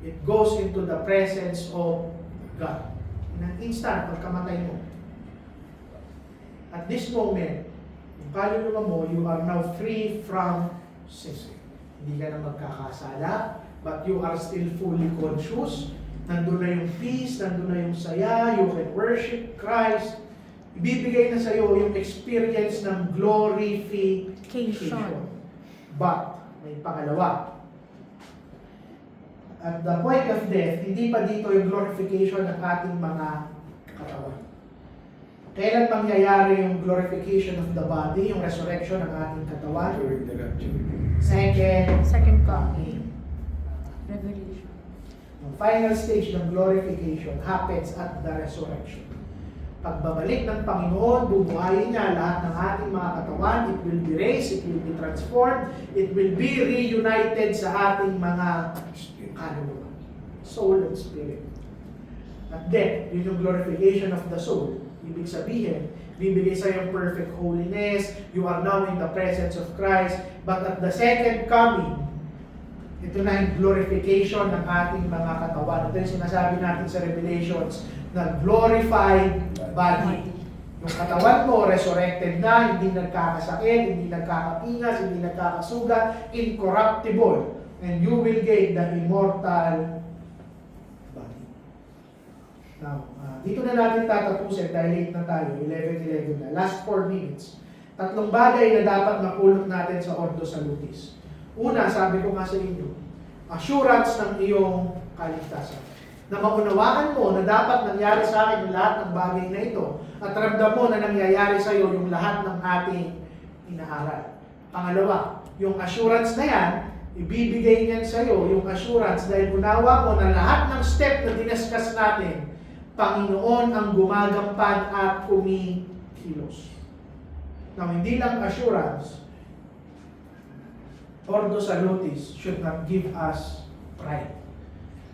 it goes into the presence of God. In an instant, pagkamatay mo. At this moment, yung kaluluwa mo, you are now free from sin. Hindi ka na magkakasala, but you are still fully conscious. Nandun na yung peace, nandun na yung saya, you can worship Christ, ibibigay na sa'yo yung experience ng glorification. But, may pangalawa. At the point of death, hindi pa dito yung glorification ng ating mga katawan. Kailan mangyayari yung glorification of the body, yung resurrection ng ating katawan? During the rapture. Second coming. Revelation. Ang final stage ng glorification happens at the resurrection. Pagbabalik ng Panginoon, bubuhayin niya lahat ng ating mga katawan. It will be raised, it will be transformed, it will be reunited sa ating mga kaluluwa. Soul and spirit. At then, yun yung glorification of the soul. Ibig sabihin, bibigay sa yung perfect holiness, you are now in the presence of Christ, but at the second coming, ito na yung glorification ng ating mga katawan. Ito yung sinasabi natin sa Revelations, na glorified body. Yung katawan mo, resurrected na, hindi nagkakasakit, hindi nagkakapingas, hindi nagkakasugat, incorruptible. And you will gain the immortal body. Now, dito na natin tatapusin dahil late na tayo, 11:11 na. Last 4 minutes. Tatlong bagay na dapat mapulot natin sa Ordo Salutis. Una, sabi ko nga sa inyo, assurance ng iyong kaligtasan. Na maunawaan mo na dapat nangyari sa akin yung lahat ng bagay na ito at ramdam mo na nangyayari sa iyo yung lahat ng ating inaaral. Pangalawa, yung assurance na yan, ibibigay niyan sa iyo yung assurance dahil unawa mo na lahat ng step na dinaskas natin, Panginoon ang gumagampan at kumikilos. Now, hindi lang assurance, Ordo Salutis should not give us pride.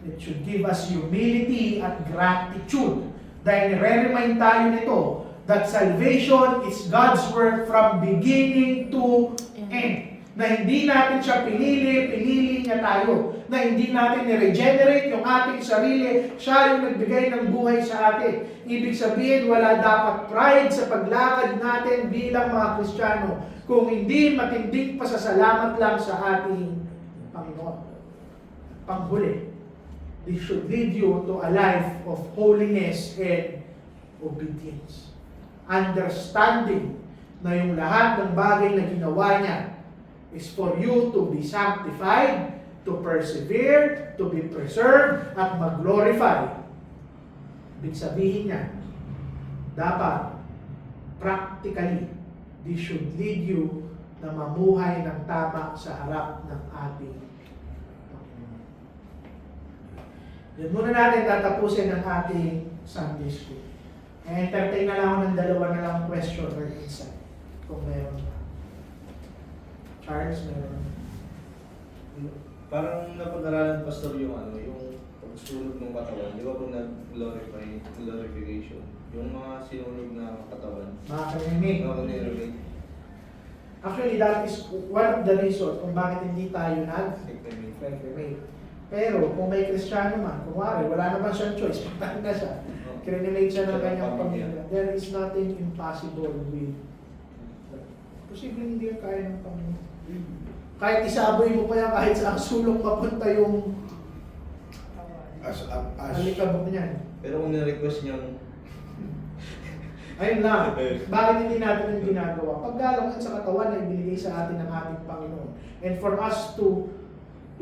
It should give us humility at gratitude. Dahil nire-remind tayo nito that salvation is God's work from beginning to end. Na hindi natin siya pinili niya tayo. Na hindi natin ni-regenerate yung ating sarili. Siya yung nagbigay ng buhay sa atin. Ibig sabihin, wala dapat pride sa paglakad natin bilang mga Kristiyano kung hindi matinding pasasalamat lang sa ating Panginoon. Panghuli, this should lead you to a life of holiness and obedience. Understanding na yung lahat ng bagay na ginawa niya is for you to be sanctified, to persevere, to be preserved, at mag-glorify. Ibig sabihin niya, dapat, practically, this should lead you na mamuhay ng tama sa harap ng ating Panginoon. Yan muna natin tatapusin ang ating Sunday School. Entertain na lang ako ng dalawa na lang question or insight, kung meron pa. Charles, meron. Parang napag-aralan, Pastor, yung pagsunog ng katawan. Di ba kung glorification? Yung mga sinunog na katawan. Makakarinig. Nire-relate. Actually, that is one of the reasons kung bakit hindi tayo nag-cremate. Pero kung may Kristiyano man, kumari, wala naman siyang choice, pagkain na siya. Cremate siya ng kanyang pamilya. There is nothing impossible with that. Posibleng hindi yung kaya ng Panginoon. Kahit isaboy mo pa yan, kahit sa sulok mapunta yung alikabok niyan. Pero kung na-request niyang Ayun lang. Bakit hindi natin yung ginagawa? Paggalangan sa katawan na ibinigay sa atin ng ating Panginoon. And for us to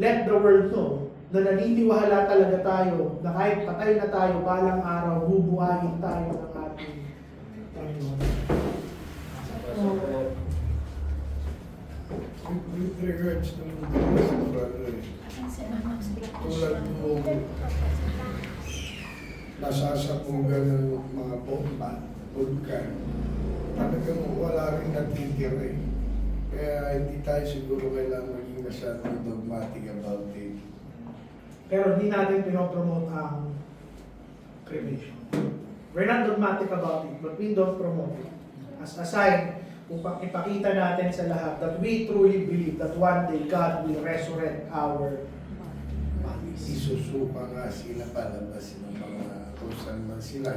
let the world know na naniniwala talaga tayo na kahit patay na tayo, balang araw, bubuhayin tayo ng ating Panginoon. With regards to brother, tulad mo nasasapugan ng mga bomba, vulkan, talagang wala rin natitira eh. Kaya hindi tayo siguro kailangan maging masyadong dogmatic about it. Pero hindi natin pinopromote ang cremation. We're not dogmatic about it, but we don't promote it. As a sign, upang ipakita natin sa lahat that we truly believe that one day God will resurrect our bodies. Isusuka nga sila palabas ng mga kusan man sila.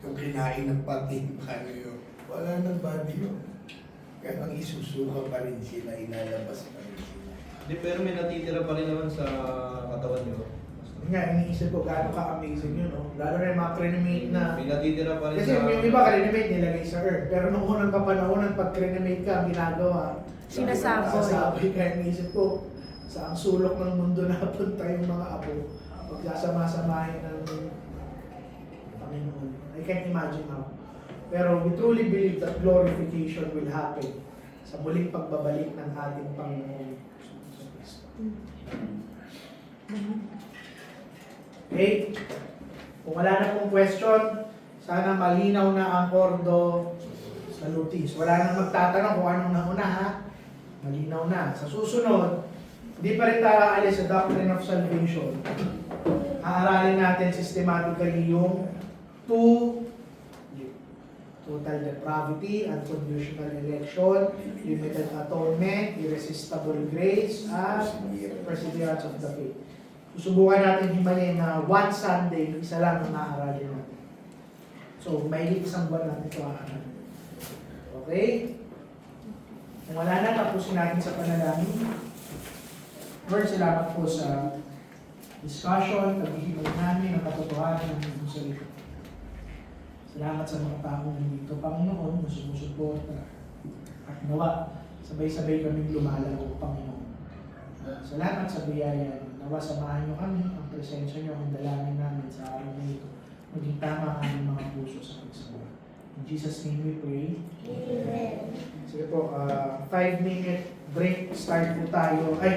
Yung kinain ng pati, paano yun? Wala nang body yun. Kaya ang isusuka pa rin sila, ilalabas pa rin sila. Di, pero may natitira pa rin naman sa katawan niyo. Yun nga, iniisip ko gaano ka-amazing yun, no? Lalo na yung mga crenimate na... Pinatitira pa rin Kasi yung iba crenimate nilagay sa earth. Pero nung unang kapanahonan, pag crenimate ka, ang ginagawa, Sinasaboy. Sasaboy. Kaya iniisip ko, sa ang sulok ng mundo napunta yung mga apo, magsasama-samahin ng Panginoon. I can't imagine how. Pero we truly believe that glorification will happen sa muling pagbabalik ng ating Panginoon. Okay? Kung wala na pong question, sana malinaw na ang Ordo Salutis. Wala nang magtatanong kung anong nauna ha. Malinaw na. Sa susunod, hindi pa rin tayo aalis sa Doctrine of Salvation. Aaralin natin systematically yung total depravity, unconditional election, limited atonement, irresistible grace, and perseverance of the faith. Susubukan natin himayin na one Sunday, isa lang ang aaralin natin. So, may isang buwan natin ito aaralin. Okay? Kung wala na, tapusin natin sa panalangin. Lord, salamat po sa discussion, paghihimay namin ang katotohanan ng inyong salita. Salamat sa mga taong nandito, Panginoon, na sumusuporta. At nawa, sabay-sabay kaming lumalago, Panginoon. Salamat sa biyaya. Nawa, samahan niyo kami, ang presensya niyo, ang dalangin namin sa araw na ito. Maging tama ang aming mga puso sa pagsawa. In Jesus' name we pray. Amen. Sige po, 5-minute break. Start po tayo. Ay,